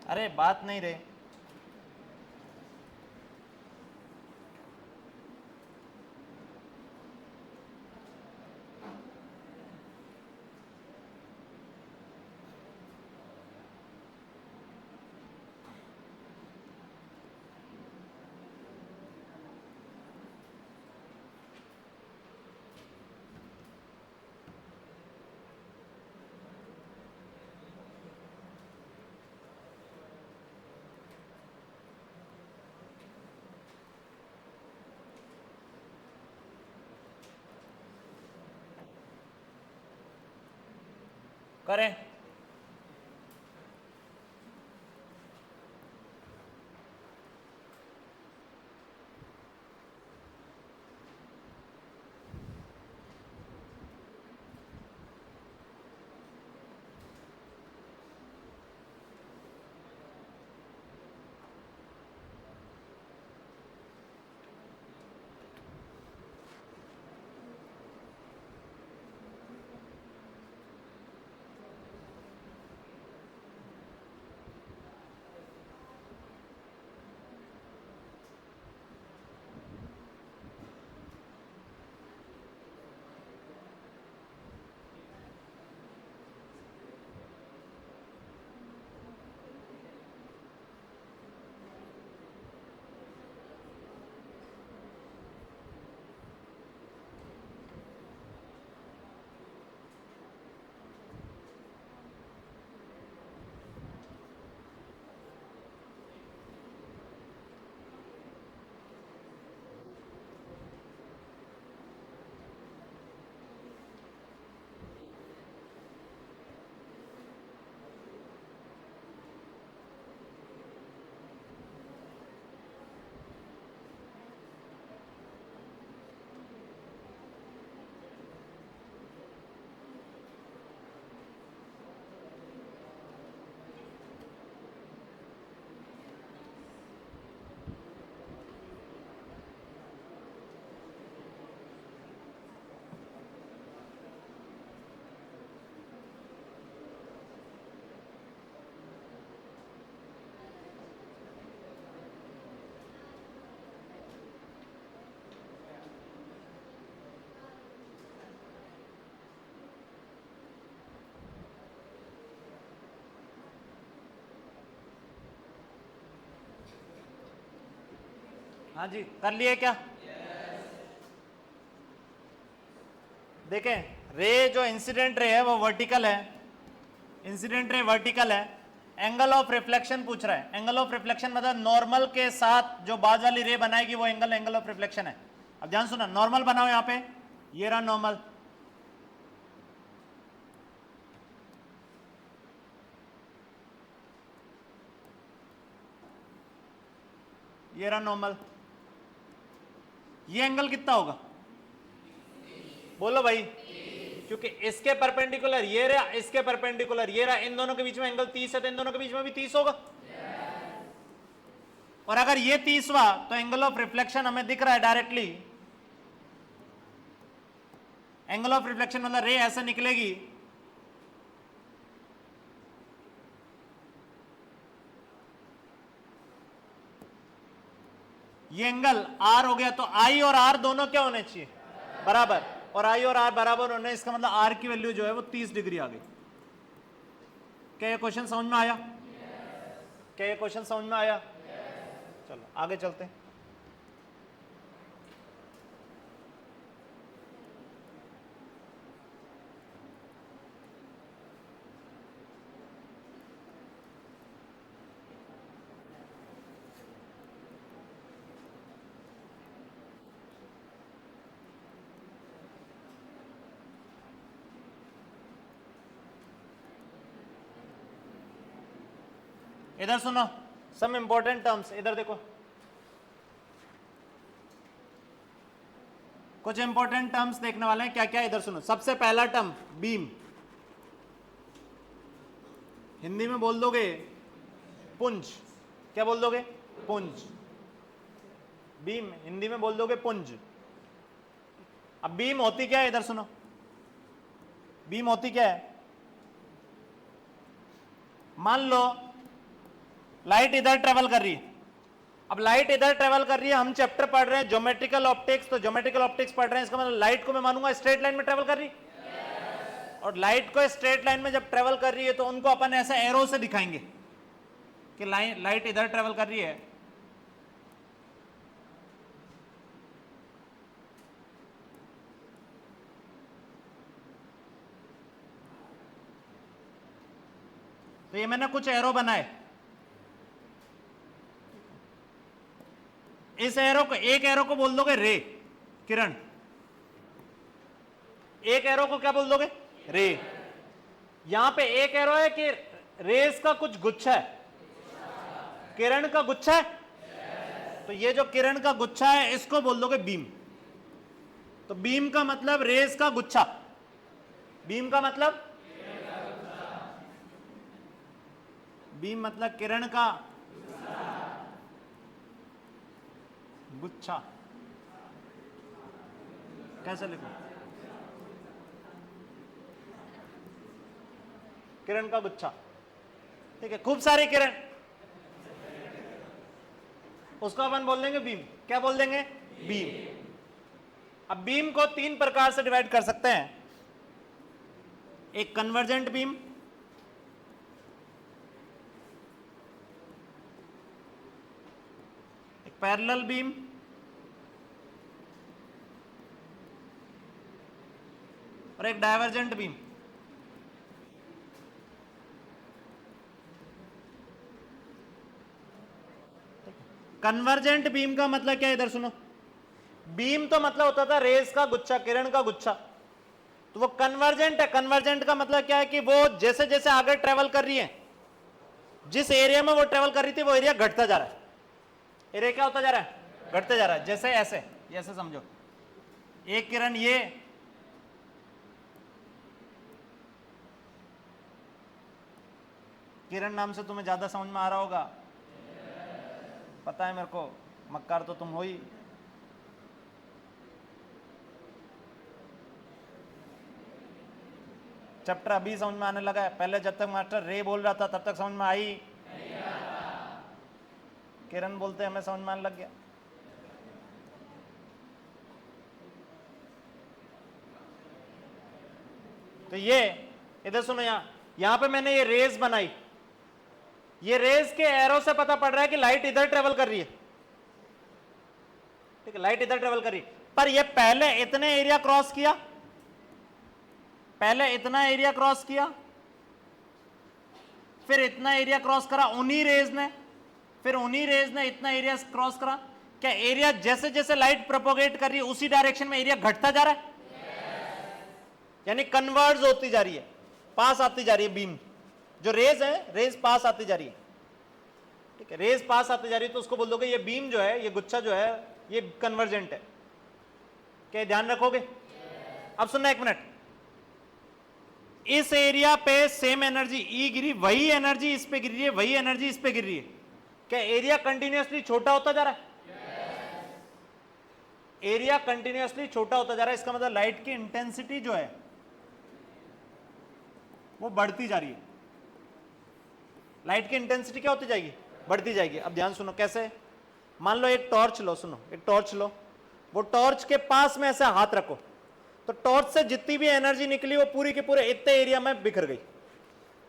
अरे बात नहीं रहे, करें, हाँ जी, कर लिए क्या? देखें, रे जो इंसिडेंट रे है वो वर्टिकल है, इंसिडेंट रे वर्टिकल है। एंगल ऑफ रिफ्लेक्शन पूछ रहा है। एंगल ऑफ रिफ्लेक्शन मतलब नॉर्मल के साथ जो बाद वाली रे बनाएगी वो एंगल ऑफ रिफ्लेक्शन है। अब ध्यान सुना, नॉर्मल बनाओ यहां पे, ये रहा नॉर्मल, ये रहा नॉर्मल। ये एंगल कितना होगा? बोलो भाई, क्योंकि इसके परपेंडिकुलर ये रहा, इसके परपेंडिकुलर ये रहा, इन दोनों के बीच में एंगल 30 है, तो इन दोनों के बीच में भी 30 होगा। और अगर ये 30 हुआ तो एंगल ऑफ रिफ्लेक्शन हमें दिख रहा है डायरेक्टली। एंगल ऑफ रिफ्लेक्शन मतलब रे ऐसे निकलेगी, ये एंगल आर हो गया, तो आई और आर दोनों क्या होने चाहिए? बराबर। और आई और आर बराबर होने, इसका मतलब आर की वैल्यू जो है वो 30 डिग्री आ गई। क्या ये क्वेश्चन समझ में आया? क्या ये क्वेश्चन समझ में आया? चलो आगे चलते हैं। इधर सुनो, सम इंपॉर्टेंट टर्म्स, इधर देखो, कुछ इंपॉर्टेंट टर्म्स देखने वाले हैं। क्या क्या? इधर सुनो। सबसे पहला टर्म बीम, हिंदी में बोल दोगे पुंज। क्या बोल दोगे? पुंज। बीम हिंदी में बोल दोगे पुंज। अब बीम होती क्या है? इधर सुनो, बीम होती क्या है? मान लो लाइट इधर ट्रेवल कर रही है। अब लाइट इधर ट्रेवल कर रही है, हम चैप्टर पढ़ रहे हैं ज्योमेट्रिकल ऑप्टिक्स, तो ज्योमेट्रिकल ऑप्टिक्स पढ़ रहे हैं, इसका मतलब लाइट को मैं मानूंगा स्ट्रेट लाइन में ट्रेवल कर रही। और लाइट को स्ट्रेट लाइन में जब ट्रेवल कर रही है तो उनको अपन ऐसे एरो से दिखाएंगे कि लाइट इधर ट्रेवल कर रही है, तो ये मैंने कुछ एरो बनाए। इस एरो को, एक एरो को बोल दोगे रे, किरण। एक एरो को क्या बोल दोगे? रे। यहां पे एक एरो है कि रेस का कुछ गुच्छा है, किरण का गुच्छा है। तो ये जो किरण का गुच्छा है इसको बोल दोगे बीम। तो बीम का मतलब रेस का गुच्छा, बीम का मतलब, बीम मतलब किरण का गुच्छा। कैसे लिखो? किरण का गुच्छा। ठीक है, खूब सारी किरण, उसको अपन बोल देंगे बीम। क्या बोल देंगे? बीम। अब बीम को तीन प्रकार से डिवाइड कर सकते हैं। एक कन्वर्जेंट बीम, एक पैरेलल बीम, और एक डाइवर्जेंट बीम। कन्वर्जेंट बीम का मतलब क्या है? इधर सुनो, बीम तो मतलब होता था रेज का गुच्छा, किरण का गुच्छा, तो वो कन्वर्जेंट है। कन्वर्जेंट का मतलब क्या है कि वो जैसे जैसे आगे ट्रेवल कर रही है, जिस एरिया में वो ट्रेवल कर रही थी वो एरिया घटता जा रहा है। एरिया क्या होता जा रहा है? घटते जा रहा है। जैसे ऐसे, ऐसे समझो, एक किरण ये, किरण नाम से तुम्हें ज्यादा समझ में आ रहा होगा, पता है मेरे को, मक्कार तो तुम हो ही। चैप्टर अभी समझ में आने लगा है, पहले जब तक मास्टर रे बोल रहा था तब तक समझ में आई नहीं, किरण बोलते हमें समझ में आने लग गया। तो ये इधर सुनो, यहां पे मैंने ये रेज बनाई, ये रेज के एरो से पता पड़ रहा है कि लाइट इधर ट्रेवल कर रही है। ठीक है, लाइट इधर ट्रेवल कर रही है, पर ये पहले इतने एरिया क्रॉस किया, पहले इतना एरिया क्रॉस किया, फिर इतना एरिया क्रॉस करा उन्हीं रेज ने, फिर उन्हीं रेज ने इतना एरिया क्रॉस करा। क्या एरिया जैसे जैसे लाइट प्रोपोगेट कर रही है उसी डायरेक्शन में एरिया घटता जा रहा है? यानी कन्वर्ज होती जा रही है, पास आती जा रही है बीम, जो रेज है रेज पास आती जा रही है, ठीक है, रेज पास आती जा रही है, तो उसको बोल दोगे ये बीम जो है, ये गुच्छा जो है, ये कन्वर्जेंट है। क्या ध्यान रखोगे? अब सुनना एक मिनट, इस एरिया पे सेम एनर्जी ई गिरी, वही एनर्जी इस पे गिर रही है, वही एनर्जी इस पे गिर रही है, क्या एरिया कंटिन्यूअसली छोटा होता जा रहा है? एरिया कंटिन्यूअसली छोटा होता जा रहा है, इसका मतलब लाइट की इंटेंसिटी जो है वो बढ़ती जा रही है। लाइट की इंटेंसिटी क्या होती जाएगी? बढ़ती जाएगी। अब ध्यान सुनो कैसे, मान लो एक टॉर्च लो, सुनो एक टॉर्च लो, वो टॉर्च के पास में ऐसे हाथ रखो, तो टॉर्च से जितनी भी एनर्जी निकली वो पूरी के पूरे इतने एरिया में बिखर गई।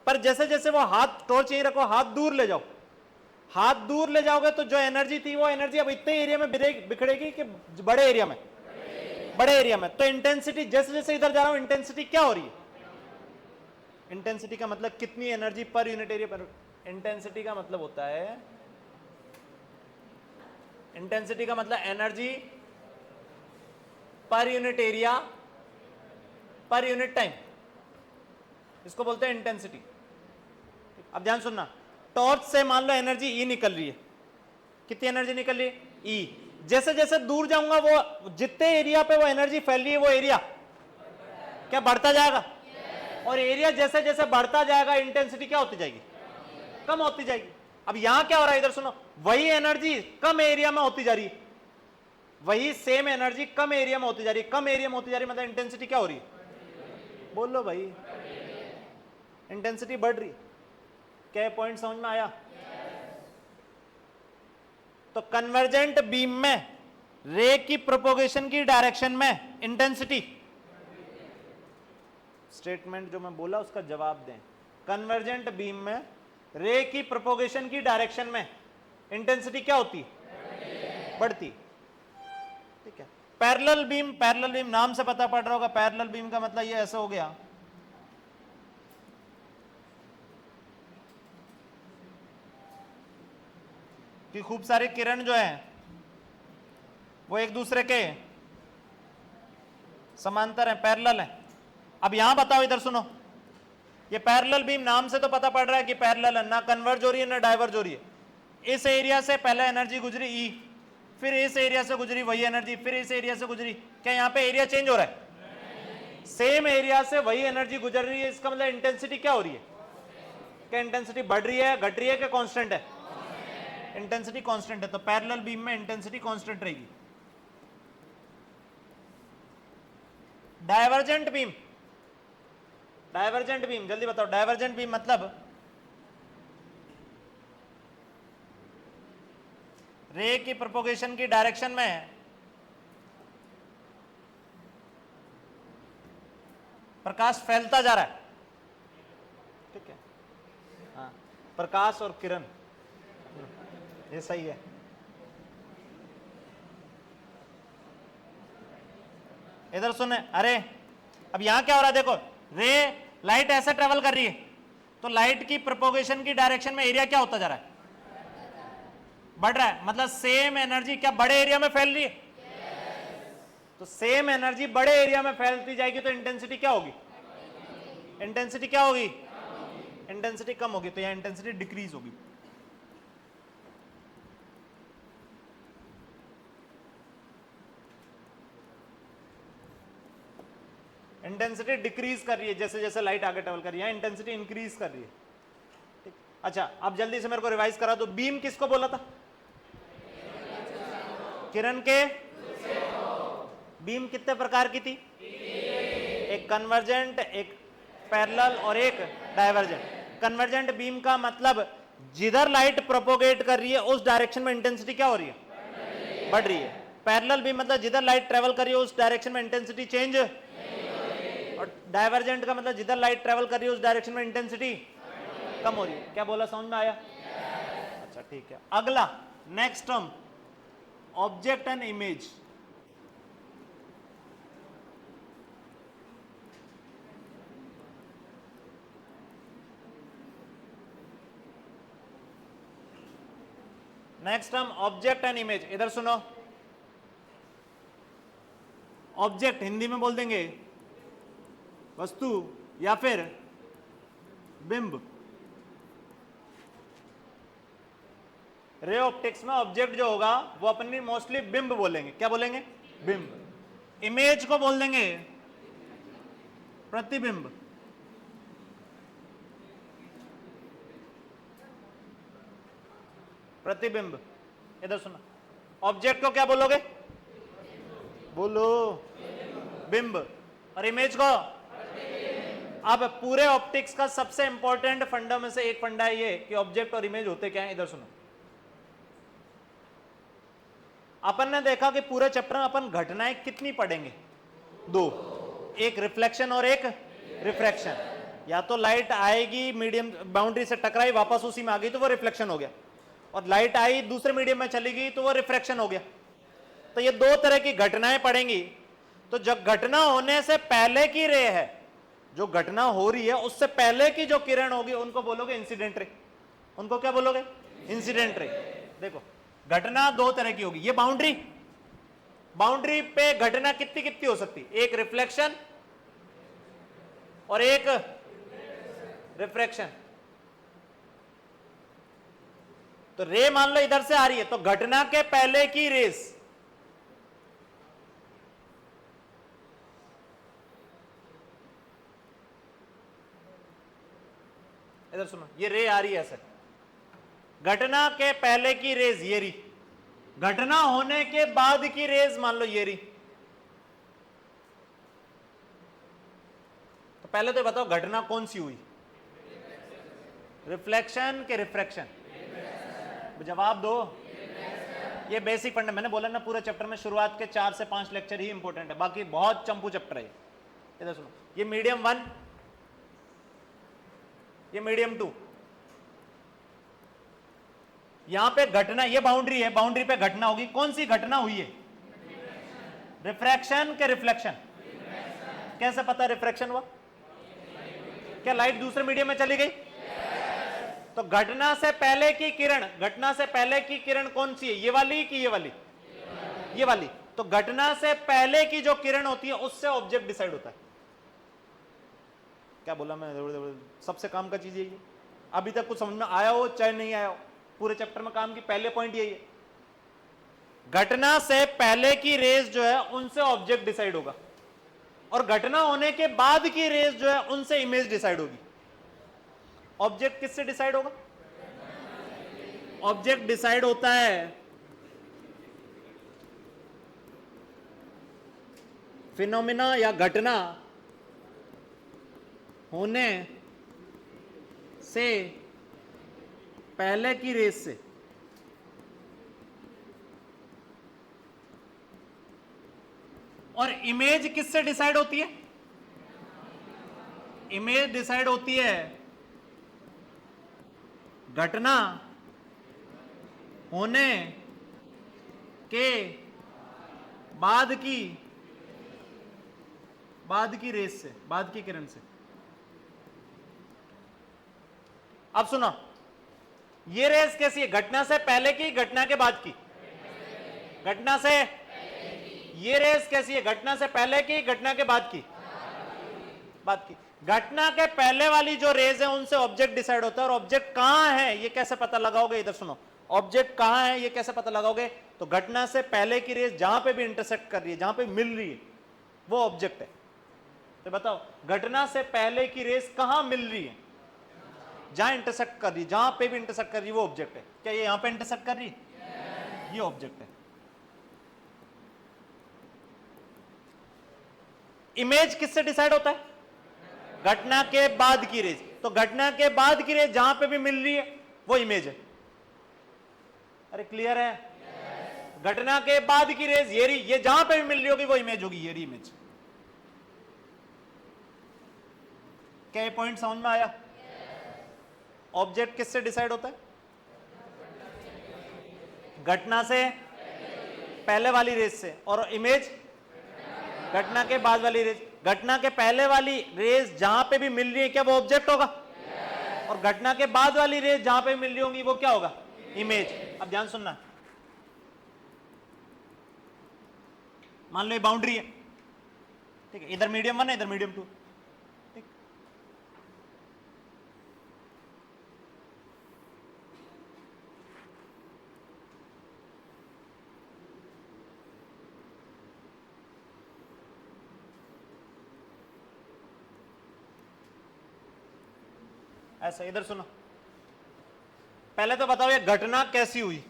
पर जैसे जैसे वो हाथ, टॉर्च यहीं रखो, हाथ दूर ले जाओ, हाथ दूर ले जाओगे तो जो एनर्जी थी वो एनर्जी अब इतने एरिया में बिखरेगी कि बड़े एरिया में, बड़े एरिया में। तो इंटेंसिटी जैसे जैसे इधर जा रहा हूं, इंटेंसिटी क्या हो रही है? इंटेंसिटी का मतलब कितनी एनर्जी पर यूनिट एरिया पर, इंटेंसिटी का मतलब होता है, इंटेंसिटी का मतलब energy per unit area per unit time, इसको बोलते हैं इंटेंसिटी। अब ध्यान सुनना, टॉर्च से मान लो एनर्जी ई निकल रही है, कितनी एनर्जी निकल रही है? ई। जैसे जैसे दूर जाऊंगा वो जितने एरिया पे वो एनर्जी फैल रही है वो एरिया क्या बढ़ता जाएगा? और एरिया जैसे जैसे बढ़ता जाएगा इंटेंसिटी क्या होती जाएगी? कम होती जाएगी। अब यहां क्या हो रहा है, इधर सुनो, वही एनर्जी कम एरिया में होती जा रही है, वही सेम एनर्जी कम एरिया में होती जा रही है, कम एरिया में होती जा रही है, मतलब इंटेंसिटी क्या हो रही है? बोलो भाई, इंटेंसिटी बढ़ रही है। क्या पॉइंट समझ में आया? तो कन्वर्जेंट बीम में रे की प्रोपोगेशन की डायरेक्शन में इंटेंसिटी, स्टेटमेंट जो मैं बोला उसका जवाब दें। कन्वर्जेंट बीम में रे की प्रोपोगेशन की डायरेक्शन में इंटेंसिटी क्या होती? बढ़ती। ठीक है। पैरेलल बीम, पैरेलल बीम नाम से पता पड़ रहा होगा, पैरेलल बीम का मतलब ये ऐसा हो गया कि खूब सारे किरण जो है वो एक दूसरे के समांतर हैं, पैरेलल हैं। अब यहां बताओ, इधर सुनो, ये पैरेलल बीम नाम से तो पता पड़ रहा है कि पैरेलल है, ना कन्वर्ज हो रही है ना डाइवर्ज हो रही है। इस एरिया से पहले एनर्जी गुजरी ई, फिर इस एरिया से गुजरी वही एनर्जी, फिर इस एरिया से गुजरी। क्या यहां पे एरिया चेंज हो रहा है? सेम एरिया से वही एनर्जी गुजर रही है, इसका मतलब इंटेंसिटी क्या हो रही है? क्या इंटेंसिटी बढ़ रही है, घट रही है, क्या कांस्टेंट है? इंटेंसिटी कांस्टेंट है। तो पैरेलल बीम में इंटेंसिटी कांस्टेंट रहेगी। डाइवर्जेंट बीम, डाइवर्जेंट बीम जल्दी बताओ, डाइवर्जेंट बीम मतलब रे की प्रोपोगेशन की डायरेक्शन में प्रकाश फैलता जा रहा है। ठीक है, हाँ, प्रकाश और किरण, ये सही है। इधर सुने, अरे अब यहां क्या हो रहा है देखो, रे लाइट ऐसे ट्रेवल कर रही है, तो लाइट की प्रोपोगेशन की डायरेक्शन में एरिया क्या होता जा रहा है? बढ़ रहा है। मतलब सेम एनर्जी क्या बड़े एरिया में फैल रही है? तो सेम एनर्जी बड़े एरिया में फैलती जाएगी तो इंटेंसिटी क्या होगी? इंटेंसिटी क्या होगी? इंटेंसिटी कम होगी, तो यहां इंटेंसिटी डिक्रीज होगी। इंटेंसिटी डिक्रीज कर रही है जैसे जैसे लाइट आगे ट्रेवल कर रही है, इंटेंसिटी इंक्रीज कर रही है। ठीक, अच्छा अब जल्दी से मेरे को रिवाइज करा दो। बीम किसको बोला था? किरण के। बीम कितने प्रकार की थी? एक कन्वर्जेंट, एक पैरेलल और एक डाइवर्जेंट। कन्वर्जेंट बीम का मतलब जिधर लाइट प्रोपोगेट कर रही है उस डायरेक्शन में इंटेंसिटी क्या हो रही है? बढ़ रही है। पैरेलल बीम मतलब जिधर लाइट ट्रेवल कर रही है उस डायरेक्शन में इंटेंसिटी चेंज, और डाइवर्जेंट का मतलब जिधर लाइट ट्रेवल कर रही है उस डायरेक्शन में इंटेंसिटी कम हो रही है। क्या बोला, समझ में आया? अच्छा ठीक है। अगला next term, object and image. Next term object and image, इधर सुनो। ऑब्जेक्ट हिंदी में बोल देंगे वस्तु या फिर बिंब। रे ऑप्टिक्स में ऑब्जेक्ट जो होगा वो अपनी मोस्टली बिंब बोलेंगे। क्या बोलेंगे? बिंब। इमेज को बोल देंगे प्रतिबिंब। प्रतिबिंब। इधर सुना, ऑब्जेक्ट को क्या बोलोगे? बोलो बिंब। और इमेज को? अब पूरे ऑप्टिक्स का सबसे इंपॉर्टेंट फंडा में से एक फंडा है ये कि ऑब्जेक्ट और इमेज होते क्या है। इधर सुनो, अपन ने देखा कि पूरे चैप्टर में अपन घटनाएं कितनी पढ़ेंगे? दो, एक रिफ्लेक्शन और एक रिफ्रैक्शन। या तो लाइट आएगी मीडियम बाउंड्री से टकराई वापस उसी में आ गई तो वो रिफ्लेक्शन हो गया, और लाइट आई दूसरे मीडियम में चली गई तो वो रिफ्रैक्शन हो गया। तो ये दो तरह की घटनाएं पड़ेंगी। तो जब घटना होने से पहले की रे है, जो घटना हो रही है उससे पहले की जो किरण होगी उनको बोलोगे इंसिडेंट रे। उनको क्या बोलोगे? Incident ray. देखो घटना दो तरह की होगी। ये बाउंड्री, बाउंड्री पे घटना कितनी कितनी हो सकती? एक रिफ्लेक्शन और एक रिफ्रैक्शन। तो रे मान लो इधर से आ रही है तो घटना के पहले की रेस, इधर सुनो, ये रे आ रही है ऐसे, घटना के पहले की रेज ये रही, घटना होने के बाद की रेज मान लो ये रही। तो पहले तो बताओ घटना कौन सी हुई? रिफ्लेक्शन के रिफ्रैक्शन? जवाब दो। ये बेसिक फंड मैंने बोला ना, पूरे चैप्टर में शुरुआत के 4 से 5 लेक्चर ही इंपॉर्टेंट है, बाकी बहुत चंपू चैप्टर है। इधर सुनो, ये मीडियम 1, ये मीडियम 2। यहां पे घटना, ये बाउंड्री है, बाउंड्री पे घटना होगी। कौन सी घटना हुई है? रिफ्रैक्शन के रिफ्लेक्शन? कैसे पता रिफ्रैक्शन हुआ? क्या लाइट दूसरे मीडियम में चली गई? तो घटना से पहले की किरण, घटना से पहले की किरण कौन सी है? ये वाली कि ये वाली? ये वाली। तो घटना से पहले की जो किरण होती है उससे ऑब्जेक्ट डिसाइड होता है। क्या बोला मैं? सबसे काम का चीज यही है। अभी तक कुछ समझ में आया हो चाहे नहीं आया हो, पूरे चैप्टर में काम की पहले पॉइंट यही है, घटना से पहले की रेज जो है उनसे ऑब्जेक्ट डिसाइड होगा, और घटना होने के बाद की रेज जो है उनसे इमेज डिसाइड होगी। ऑब्जेक्ट किससे डिसाइड होगा? ऑब्जेक्ट डिसाइड होता है फिनोमिना या घटना होने से पहले की रेस से। और इमेज किससे डिसाइड होती है? इमेज डिसाइड होती है घटना होने के बाद की रेस से, बाद की किरण से। अब सुनो, ये रेस कैसी है? घटना से पहले की, घटना के बाद की? घटना से। ये रेस कैसी है? घटना से पहले की, घटना के बाद की? बाद की। घटना के पहले वाली जो रेज है उनसे ऑब्जेक्ट डिसाइड होता है। और ऑब्जेक्ट कहां है ये कैसे पता लगाओगे? इधर सुनो, ऑब्जेक्ट कहां है ये कैसे पता लगाओगे? तो घटना से पहले की रेज जहां पे भी इंटरसेक्ट कर रही है, जहां पे मिल रही है, वो ऑब्जेक्ट है। तो बताओ घटना से पहले की रेज कहां मिल रही है? जहां इंटरसेक्ट कर रही है, जहां पे भी इंटरसेक्ट कर रही है वो ऑब्जेक्ट है। क्या ये यहां पे इंटरसेक्ट कर रही है? ये ऑब्जेक्ट है। इमेज किससे डिसाइड होता है? घटना के बाद की रेज। तो घटना के बाद की रेज जहां पे भी मिल रही है वो इमेज है। अरे क्लियर है? घटना के बाद की रेज ये रही, ये जहां पे भी मिल रही होगी वो इमेज होगी। ये रही इमेज। क्या ये पॉइंट समझ में आया? ऑब्जेक्ट किससे डिसाइड होता है? घटना से पहले वाली रेज से, और इमेज घटना के बाद वाली रेज। घटना के पहले वाली रेज जहां पे भी मिल रही है क्या वो ऑब्जेक्ट होगा, और घटना के बाद वाली रेज जहां पे मिल रही होंगी वो क्या होगा, इमेज। अब ध्यान सुनना, मान लो ये बाउंड्री है, ठीक है, इधर मीडियम 1 है, इधर मीडियम 2, ठीक। ऐसा, इधर सुनो, पहले तो बताओ ये घटना कैसी हुई।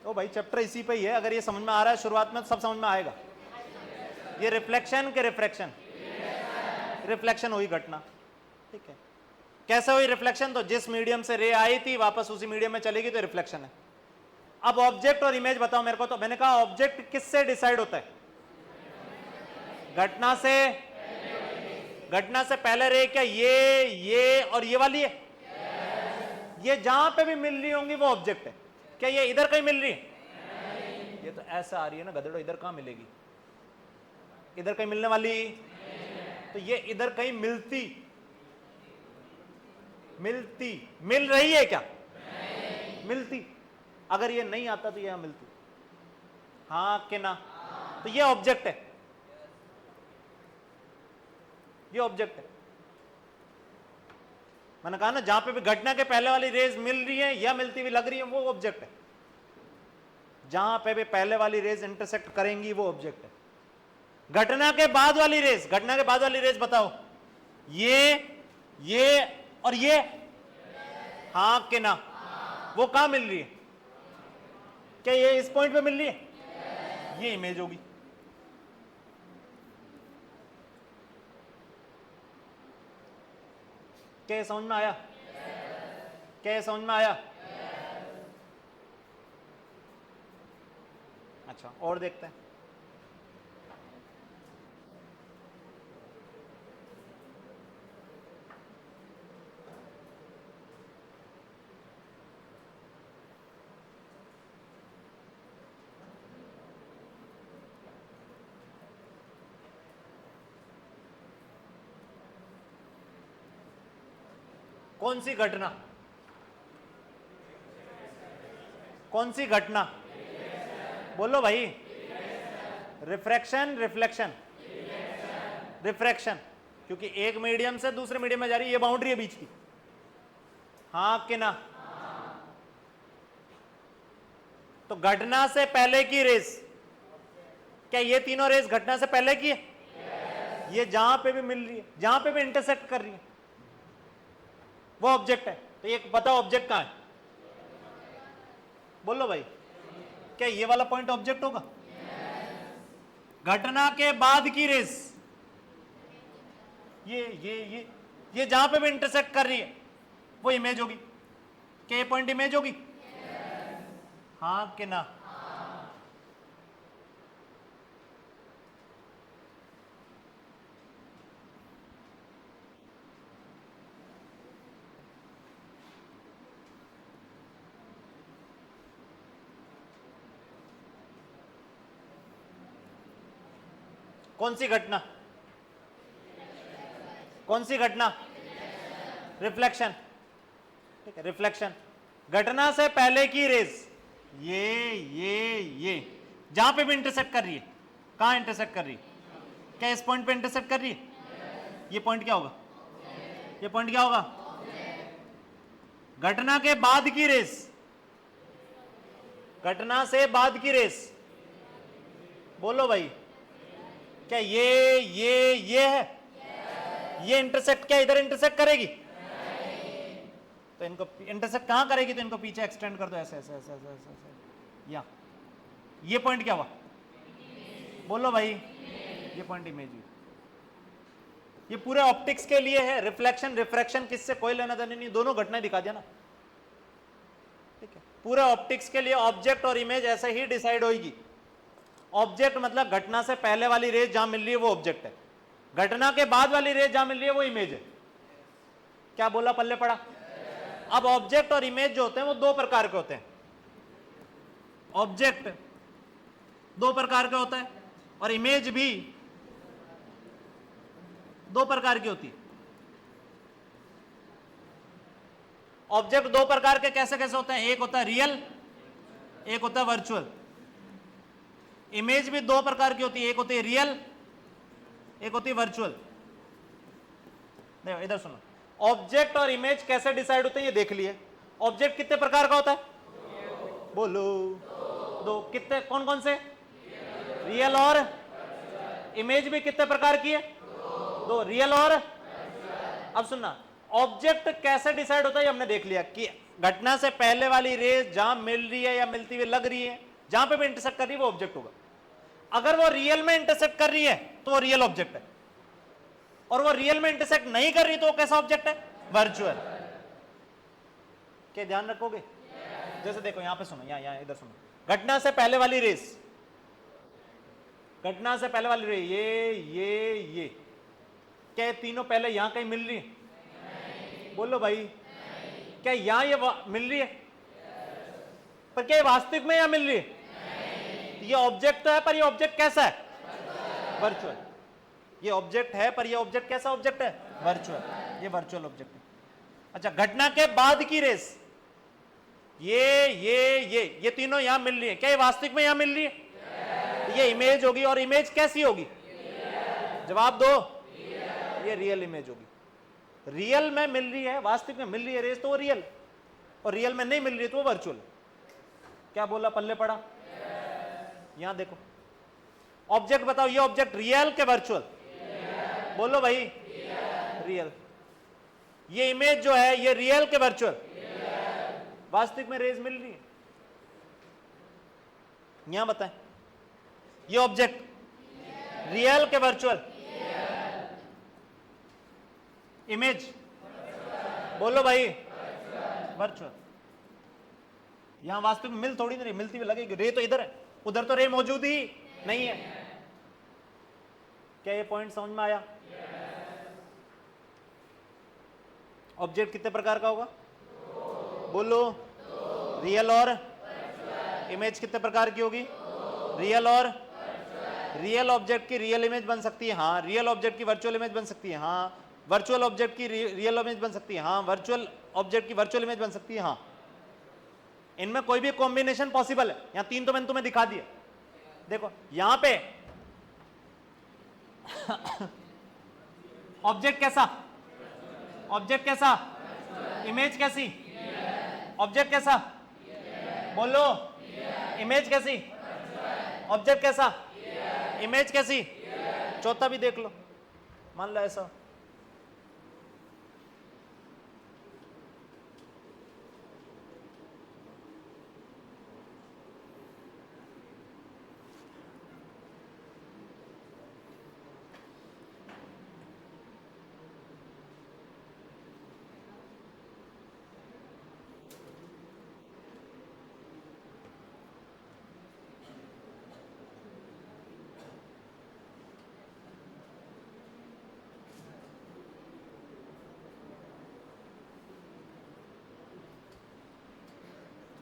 तो भाई चैप्टर इसी पे ही है, अगर ये समझ में आ रहा है शुरुआत में तो सब समझ में आएगा। ये रिफ्लेक्शन के रिफ्रैक्शन, रिफ्लेक्शन हुई घटना, ठीक है। कैसे हुई रिफ्लेक्शन, तो जिस मीडियम से रे आई थी वापस उसी मीडियम में चलेगी तो रिफ्लेक्शन है। अब ऑब्जेक्ट और इमेज बताओ मेरे को, तो मैंने कहा ऑब्जेक्ट किससे डिसाइड होता है, घटना से। घटना से पहले रे क्या ये और ये वाली है, ये जहां पे भी मिल रही होंगी वो ऑब्जेक्ट है। क्या ये इधर कहीं मिल रही है, ये तो ऐसा आ रही है ना गधेड़ो, इधर कहां मिलेगी, इधर कहीं मिलने वाली, तो ये इधर कहीं मिलती, मिल रही है क्या, मिलती। अगर ये नहीं आता तो यहां मिलती, हाँ कि ना, तो ये ऑब्जेक्ट है, ये ऑब्जेक्ट है। मैंने कहा ना जहां पे भी घटना के पहले वाली रेज मिल रही है या मिलती हुई लग रही है वो ऑब्जेक्ट है, जहां पे भी पहले वाली रेज इंटरसेक्ट करेंगी वो ऑब्जेक्ट है। घटना के बाद वाली रेज, घटना के बाद वाली रेज बताओ, ये और ये, हाँ कि ना, वो कहां मिल रही है, क्या ये इस पॉइंट पे मिल रही है, ये इमेज होगी। क्या समझ में आया, क्या समझ में आया। अच्छा और देखते हैं, कौन सी घटना, कौन सी घटना, बोलो भाई, रिफ्रैक्शन, रिफ्लेक्शन, रिफ्रैक्शन, क्योंकि एक मीडियम से दूसरे मीडियम में जा रही है, ये बाउंड्री है बीच की, हाँ कि ना। तो घटना से पहले की रेस, क्या ये तीनों रेस घटना से पहले की है, ये जहां पे भी मिल रही है, जहां पे भी इंटरसेक्ट कर रही है वो ऑब्जेक्ट है। तो ये बताओ ऑब्जेक्ट कहां है, बोलो भाई, क्या ये वाला पॉइंट ऑब्जेक्ट होगा, घटना के बाद की रेस, ये जहां पे भी इंटरसेक्ट कर रही है वो इमेज होगी। क्या ये पॉइंट इमेज होगी, हाँ कि ना। कौन सी घटना, कौन सी घटना, रिफ्लेक्शन, ठीक है, रिफ्लेक्शन। घटना से पहले की रेज, ये जहां पे भी इंटरसेक्ट कर रही है, कहां इंटरसेक्ट कर रही है, क्या इस पॉइंट पे इंटरसेक्ट कर रही है, ये पॉइंट क्या होगा, ये पॉइंट क्या होगा। घटना के बाद की रेस, घटना से बाद की रेस, बोलो भाई, क्या ये है, ये इंटरसेक्ट, क्या इधर इंटरसेक्ट करेगी, तो इनको इंटरसेक्ट कहां करेगी, तो इनको पीछे एक्सटेंड कर दो, ऐसे ऐसे ऐसे ऐसे ऐसे, ऐसे। या ये पॉइंट क्या हुआ, बोलो भाई, ये पॉइंट इमेज हुई। ये पूरे ऑप्टिक्स के लिए है, रिफ्लेक्शन रिफ्रैक्शन किससे कोई लेना देना नहीं, दोनों घटनाएं दिखा दिया ना, ठीक है। पूरे ऑप्टिक्स के लिए ऑब्जेक्ट और इमेज ऐसे ही डिसाइड होगी। ऑब्जेक्ट मतलब घटना से पहले वाली रेज जहां मिल रही है वो ऑब्जेक्ट है, घटना के बाद वाली रेज जहां मिल रही है वो इमेज है। क्या बोला, पल्ले पड़ा। अब ऑब्जेक्ट और इमेज जो होते हैं वो दो प्रकार के होते हैं, ऑब्जेक्ट दो प्रकार का होता है और इमेज भी दो प्रकार की होती है। ऑब्जेक्ट दो प्रकार के कैसे कैसे होते हैं, एक होता है रियल, एक होता है वर्चुअल। इमेज भी दो प्रकार की होती है, एक होती है रियल, एक होती है वर्चुअल। देखो इधर सुनो, ऑब्जेक्ट और इमेज कैसे डिसाइड होते हैं ये देख लिए। ऑब्जेक्ट कितने प्रकार का होता है, बोलो दो। कितने, कौन कौन से, रियल और इमेज भी कितने प्रकार की है, दो, रियल और। अब सुनना, ऑब्जेक्ट कैसे डिसाइड होता है ये हमने देख लिया कि घटना से पहले वाली रेस जहां मिल रही है या मिलती हुई लग रही है, जहां पे भी इंटरसेक्ट कर रही है वो ऑब्जेक्ट होगा। अगर वो रियल में इंटरसेक्ट कर रही है तो वो रियल ऑब्जेक्ट है, और वो रियल में इंटरसेक्ट नहीं कर रही तो वो कैसा ऑब्जेक्ट है, वर्चुअल। क्या ध्यान रखोगे? जैसे देखो यहां पे सुनो, यहां इधर सुनो, घटना से पहले वाली रेस, घटना से पहले वाली रेस, ये क्या ये तीनों पहले यहां कहीं मिल रही है? बोलो भाई, क्या यहां ये मिल रही है? पर क्या ये वास्तविक में यहां मिल रही है? ये ऑब्जेक्ट तो है पर ये ऑब्जेक्ट कैसा है, वर्चुअल। ये ऑब्जेक्ट है पर ये ऑब्जेक्ट कैसा ऑब्जेक्ट है, वर्चुअल। ये वर्चुअल ऑब्जेक्ट है। अच्छा, घटना के बाद की रेस, ये तीनों यहां मिल रही है, क्या ये वास्तविक में यहां मिल रही है? ये इमेज होगी, और इमेज कैसी होगी, जवाब दो, ये रियल इमेज होगी। रियल में मिल रही है, वास्तविक में मिल रही है रेस तो वो रियल, और रियल में नहीं मिल रही है तो वो वर्चुअल। क्या बोला, पल्ले पड़ा? यहां देखो, ऑब्जेक्ट बताओ, ये ऑब्जेक्ट रियल के वर्चुअल, बोलो भाई, रियल। ये इमेज जो है ये रियल के वर्चुअल, वास्तविक में रेस मिल रही है। यहां बताएं, ये ऑब्जेक्ट रियल के वर्चुअल, इमेज बोलो भाई, वर्चुअल। यहां वास्तविक में मिल थोड़ी नहीं, मिलती हुई लगेगी, रे तो इधर है, उधर तो रे मौजूद ही नहीं है। क्या ये पॉइंट समझ में आया? ऑब्जेक्ट कितने प्रकार का होगा, बोलो, रियल और इमेज कितने प्रकार की होगी, रियल और। रियल ऑब्जेक्ट की रियल इमेज बन सकती है, हाँ। रियल ऑब्जेक्ट की वर्चुअल इमेज बन सकती है, हाँ। वर्चुअल ऑब्जेक्ट की रियल इमेज बन सकती है, हाँ। वर्चुअल ऑब्जेक्ट की वर्चुअल इमेज बन सकती है, हाँ। इनमें कोई भी कॉम्बिनेशन पॉसिबल है। यहां तीन तो मैंने तुम्हें दिखा दिया। देखो यहां पे ऑब्जेक्ट कैसा, ऑब्जेक्ट कैसा, इमेज कैसी, ऑब्जेक्ट कैसा, बोलो, इमेज कैसी, ऑब्जेक्ट कैसा, इमेज कैसी। चौथा भी देख लो, मान लो ऐसा।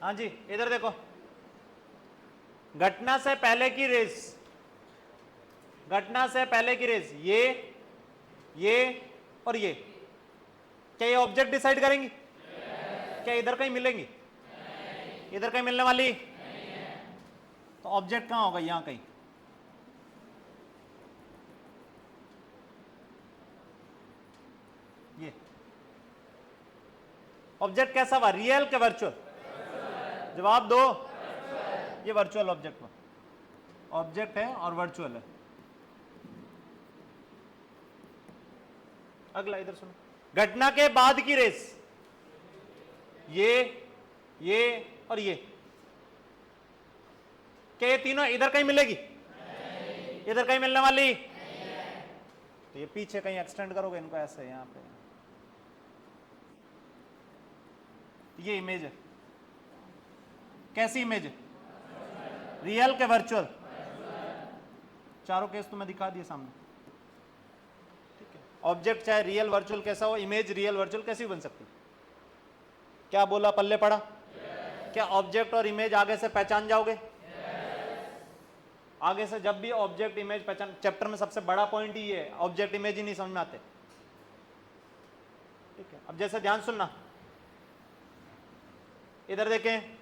हाँ जी, इधर देखो, घटना से पहले की रेस, घटना से पहले की रेस, ये और ये, क्या ये ऑब्जेक्ट डिसाइड करेंगी? क्या इधर कहीं मिलेंगी? इधर कहीं मिलने वाली? तो ऑब्जेक्ट कहां होगा, यहां कहीं। ये ऑब्जेक्ट कैसा हुआ, रियल के वर्चुअल? जवाब दो, ये वर्चुअल ऑब्जेक्ट हुआ। ऑब्जेक्ट है और वर्चुअल है। अगला इधर सुनो, घटना के बाद की रेस, ये और ये, क्या ये तीनों इधर कहीं मिलेगी? इधर कहीं मिलने वाली? तो ये पीछे कहीं एक्सटेंड करोगे इनको ऐसे, यहां पे ये इमेज है, कैसी इमेज है, रियल के वर्चुअल। चारों केस तो मैं दिखा दिए सामने, ठीक है। ऑब्जेक्ट चाहे रियल वर्चुअल कैसा हो, इमेज रियल वर्चुअल कैसी बन सकती? क्या बोला, पल्ले पड़ा? क्या ऑब्जेक्ट और इमेज आगे से पहचान जाओगे? आगे से जब भी ऑब्जेक्ट इमेज पहचान, चैप्टर में सबसे बड़ा पॉइंट ही है, ऑब्जेक्ट इमेज ही नहीं समझ में आते। ठीक है, अब जैसे ध्यान सुनना, इधर देखें,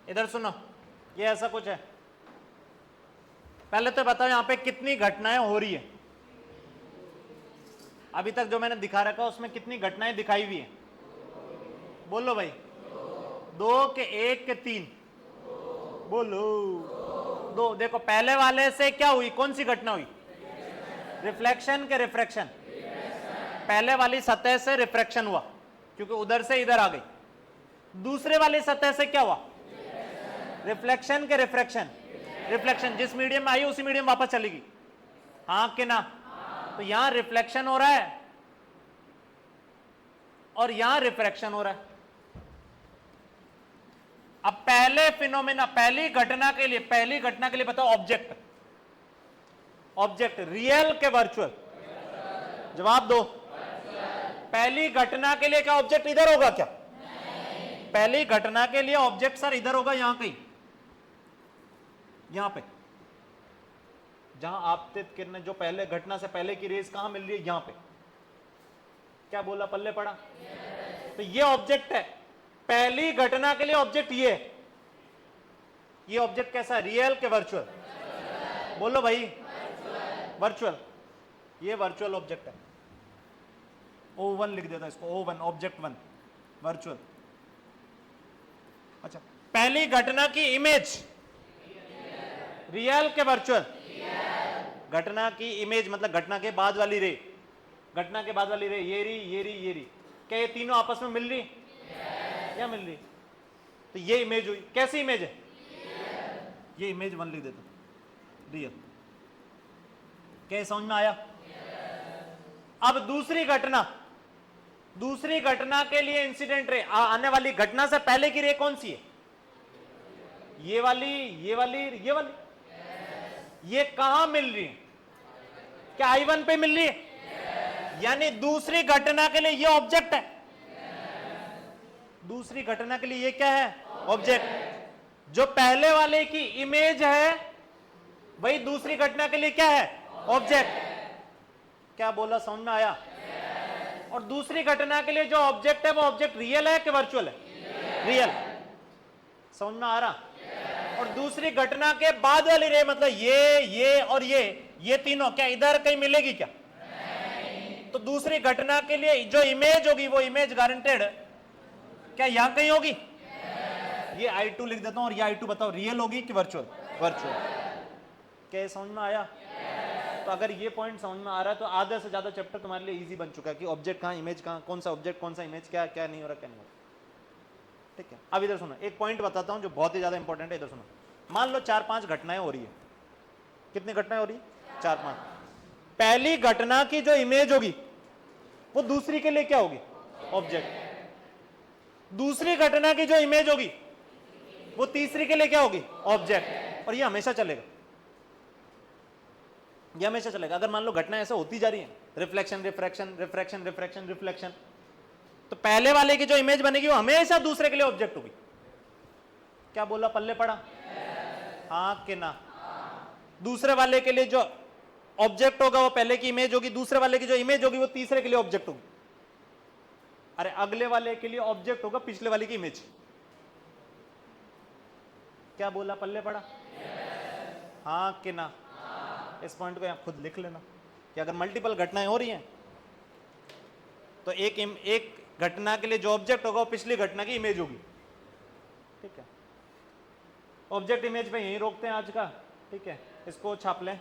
इधर सुनो, ये ऐसा कुछ है। पहले तो बताओ यहां पे कितनी घटनाएं हो रही है। अभी तक जो मैंने दिखा रखा उसमें कितनी घटनाएं दिखाई हुई है? बोलो भाई। 2 के 1 के 3? बोलो 2। देखो पहले वाले से क्या हुई, कौन सी घटना हुई? रिफ्लेक्शन के रिफ्रैक्शन। पहले वाली सतह से रिफ्रैक्शन हुआ क्योंकि उधर से इधर आ गई। दूसरे वाली सतह से क्या हुआ? रिफ्लेक्शन के रिफ्रैक्शन। रिफ्लेक्शन जिस मीडियम में आई उसी मीडियम वापस चलेगी, हाँ कि ना? तो यहां रिफ्लेक्शन हो रहा है और यहां रिफ्रैक्शन हो रहा है। अब पहले फिनोमेना, पहली घटना के लिए बताओ ऑब्जेक्ट, ऑब्जेक्ट रियल के वर्चुअल? जवाब दो। पहली घटना के लिए क्या ऑब्जेक्ट इधर होगा क्या? नहीं। पहली घटना के लिए ऑब्जेक्ट सर इधर होगा, यहां कहीं, यहां पे, जहां आपतित किरणें, जो पहले घटना से पहले की रेस कहां मिल रही है? यहां पे। क्या बोला, पल्ले पड़ा? तो ये ऑब्जेक्ट है। पहली घटना के लिए ऑब्जेक्ट ये ऑब्जेक्ट कैसा है? रियल के वर्चुअल? बोलो भाई, वर्चुअल। ये वर्चुअल ऑब्जेक्ट है। O1 लिख देता इसको, O1 ऑब्जेक्ट 1 वर्चुअल। अच्छा, पहली घटना की इमेज रियल के वर्चुअल? घटना की इमेज मतलब घटना के बाद वाली रे, घटना के बाद वाली रे, ये री, क्या ये तीनों आपस में मिल रही? क्या मिल रही? तो ये इमेज हुई। कैसी इमेज है? ये इमेज 1 लिख देता, रियल। क्या समझ में आया? अब दूसरी घटना के लिए इंसिडेंट रे, आने वाली घटना से पहले की रे कौन सी है? ये वाली। ये कहां मिल रही है? क्या I1 पे मिल रही है? यानी दूसरी घटना के लिए ये ऑब्जेक्ट है। दूसरी घटना के लिए ये क्या है? ऑब्जेक्ट। जो पहले वाले की इमेज है वही दूसरी घटना के लिए क्या है? ऑब्जेक्ट। क्या बोला, समझ में आया? और दूसरी घटना के लिए जो ऑब्जेक्ट है वो ऑब्जेक्ट रियल है कि वर्चुअल है? रियल। समझ में आ रहा? और दूसरी घटना के बाद वाली रे मतलब ये और ये तीनों क्या इधर कहीं मिलेगी क्या? नहीं। तो दूसरी घटना के लिए जो इमेज होगी वो इमेज गारंटेड क्या यहां कहीं होगी? ये I2 लिख देता हूं, और ये I2 बताओ रियल होगी कि वर्चुअल? वर्चुअल। क्या समझ में आया? तो अगर ये पॉइंट समझ में आ रहा है तो आधे से ज्यादा चैप्टर तुम्हारे लिए इजी बन चुका है कि ऑब्जेक्ट कहां, इमेज कहां, कौन सा ऑब्जेक्ट कौन सा इमेज, क्या क्या नहीं हो रहा, क्या नहीं हो रहा। ठीक है, अब इधर सुनो, एक पॉइंट बताता हूं जो बहुत ही ज्यादा इंपॉर्टेंट है। इधर सुनो, मान लो 4-5 घटनाएं हो रही है। कितनी घटनाएं हो रही है? 4-5। पहली घटना की जो इमेज होगी वो दूसरी के लिए क्या होगी? ऑब्जेक्ट। दूसरी घटना की जो इमेज होगी वो तीसरी के लिए क्या होगी? ऑब्जेक्ट। और ये हमेशा चलेगा, ये हमेशा चलेगा। अगर मान लो घटना ऐसे होती जा रही है, reflection refraction refraction refraction reflection, तो पहले वाले की जो इमेज बनेगी वो हमेशा दूसरे के लिए ऑब्जेक्ट होगी। क्या बोला, पल्ले पड़ा? हाँ कि ना? दूसरे वाले के लिए जो ऑब्जेक्ट होगा वो पहले की इमेज होगी, दूसरे वाले की जो इमेज होगी वो तीसरे के लिए ऑब्जेक्ट होगी। अरे अगले वाले के लिए ऑब्जेक्ट होगा पिछले वाले की इमेज। क्या बोला, पल्ले पड़ा? हाँ कि ना? इस पॉइंट को आप खुद लिख लेना कि अगर मल्टीपल घटनाएं हो रही हैं तो एक घटना के लिए जो ऑब्जेक्ट होगा वो पिछली घटना की इमेज होगी। ठीक है, ऑब्जेक्ट इमेज पे यहीं रोकते हैं आज का, ठीक है, इसको छाप लें।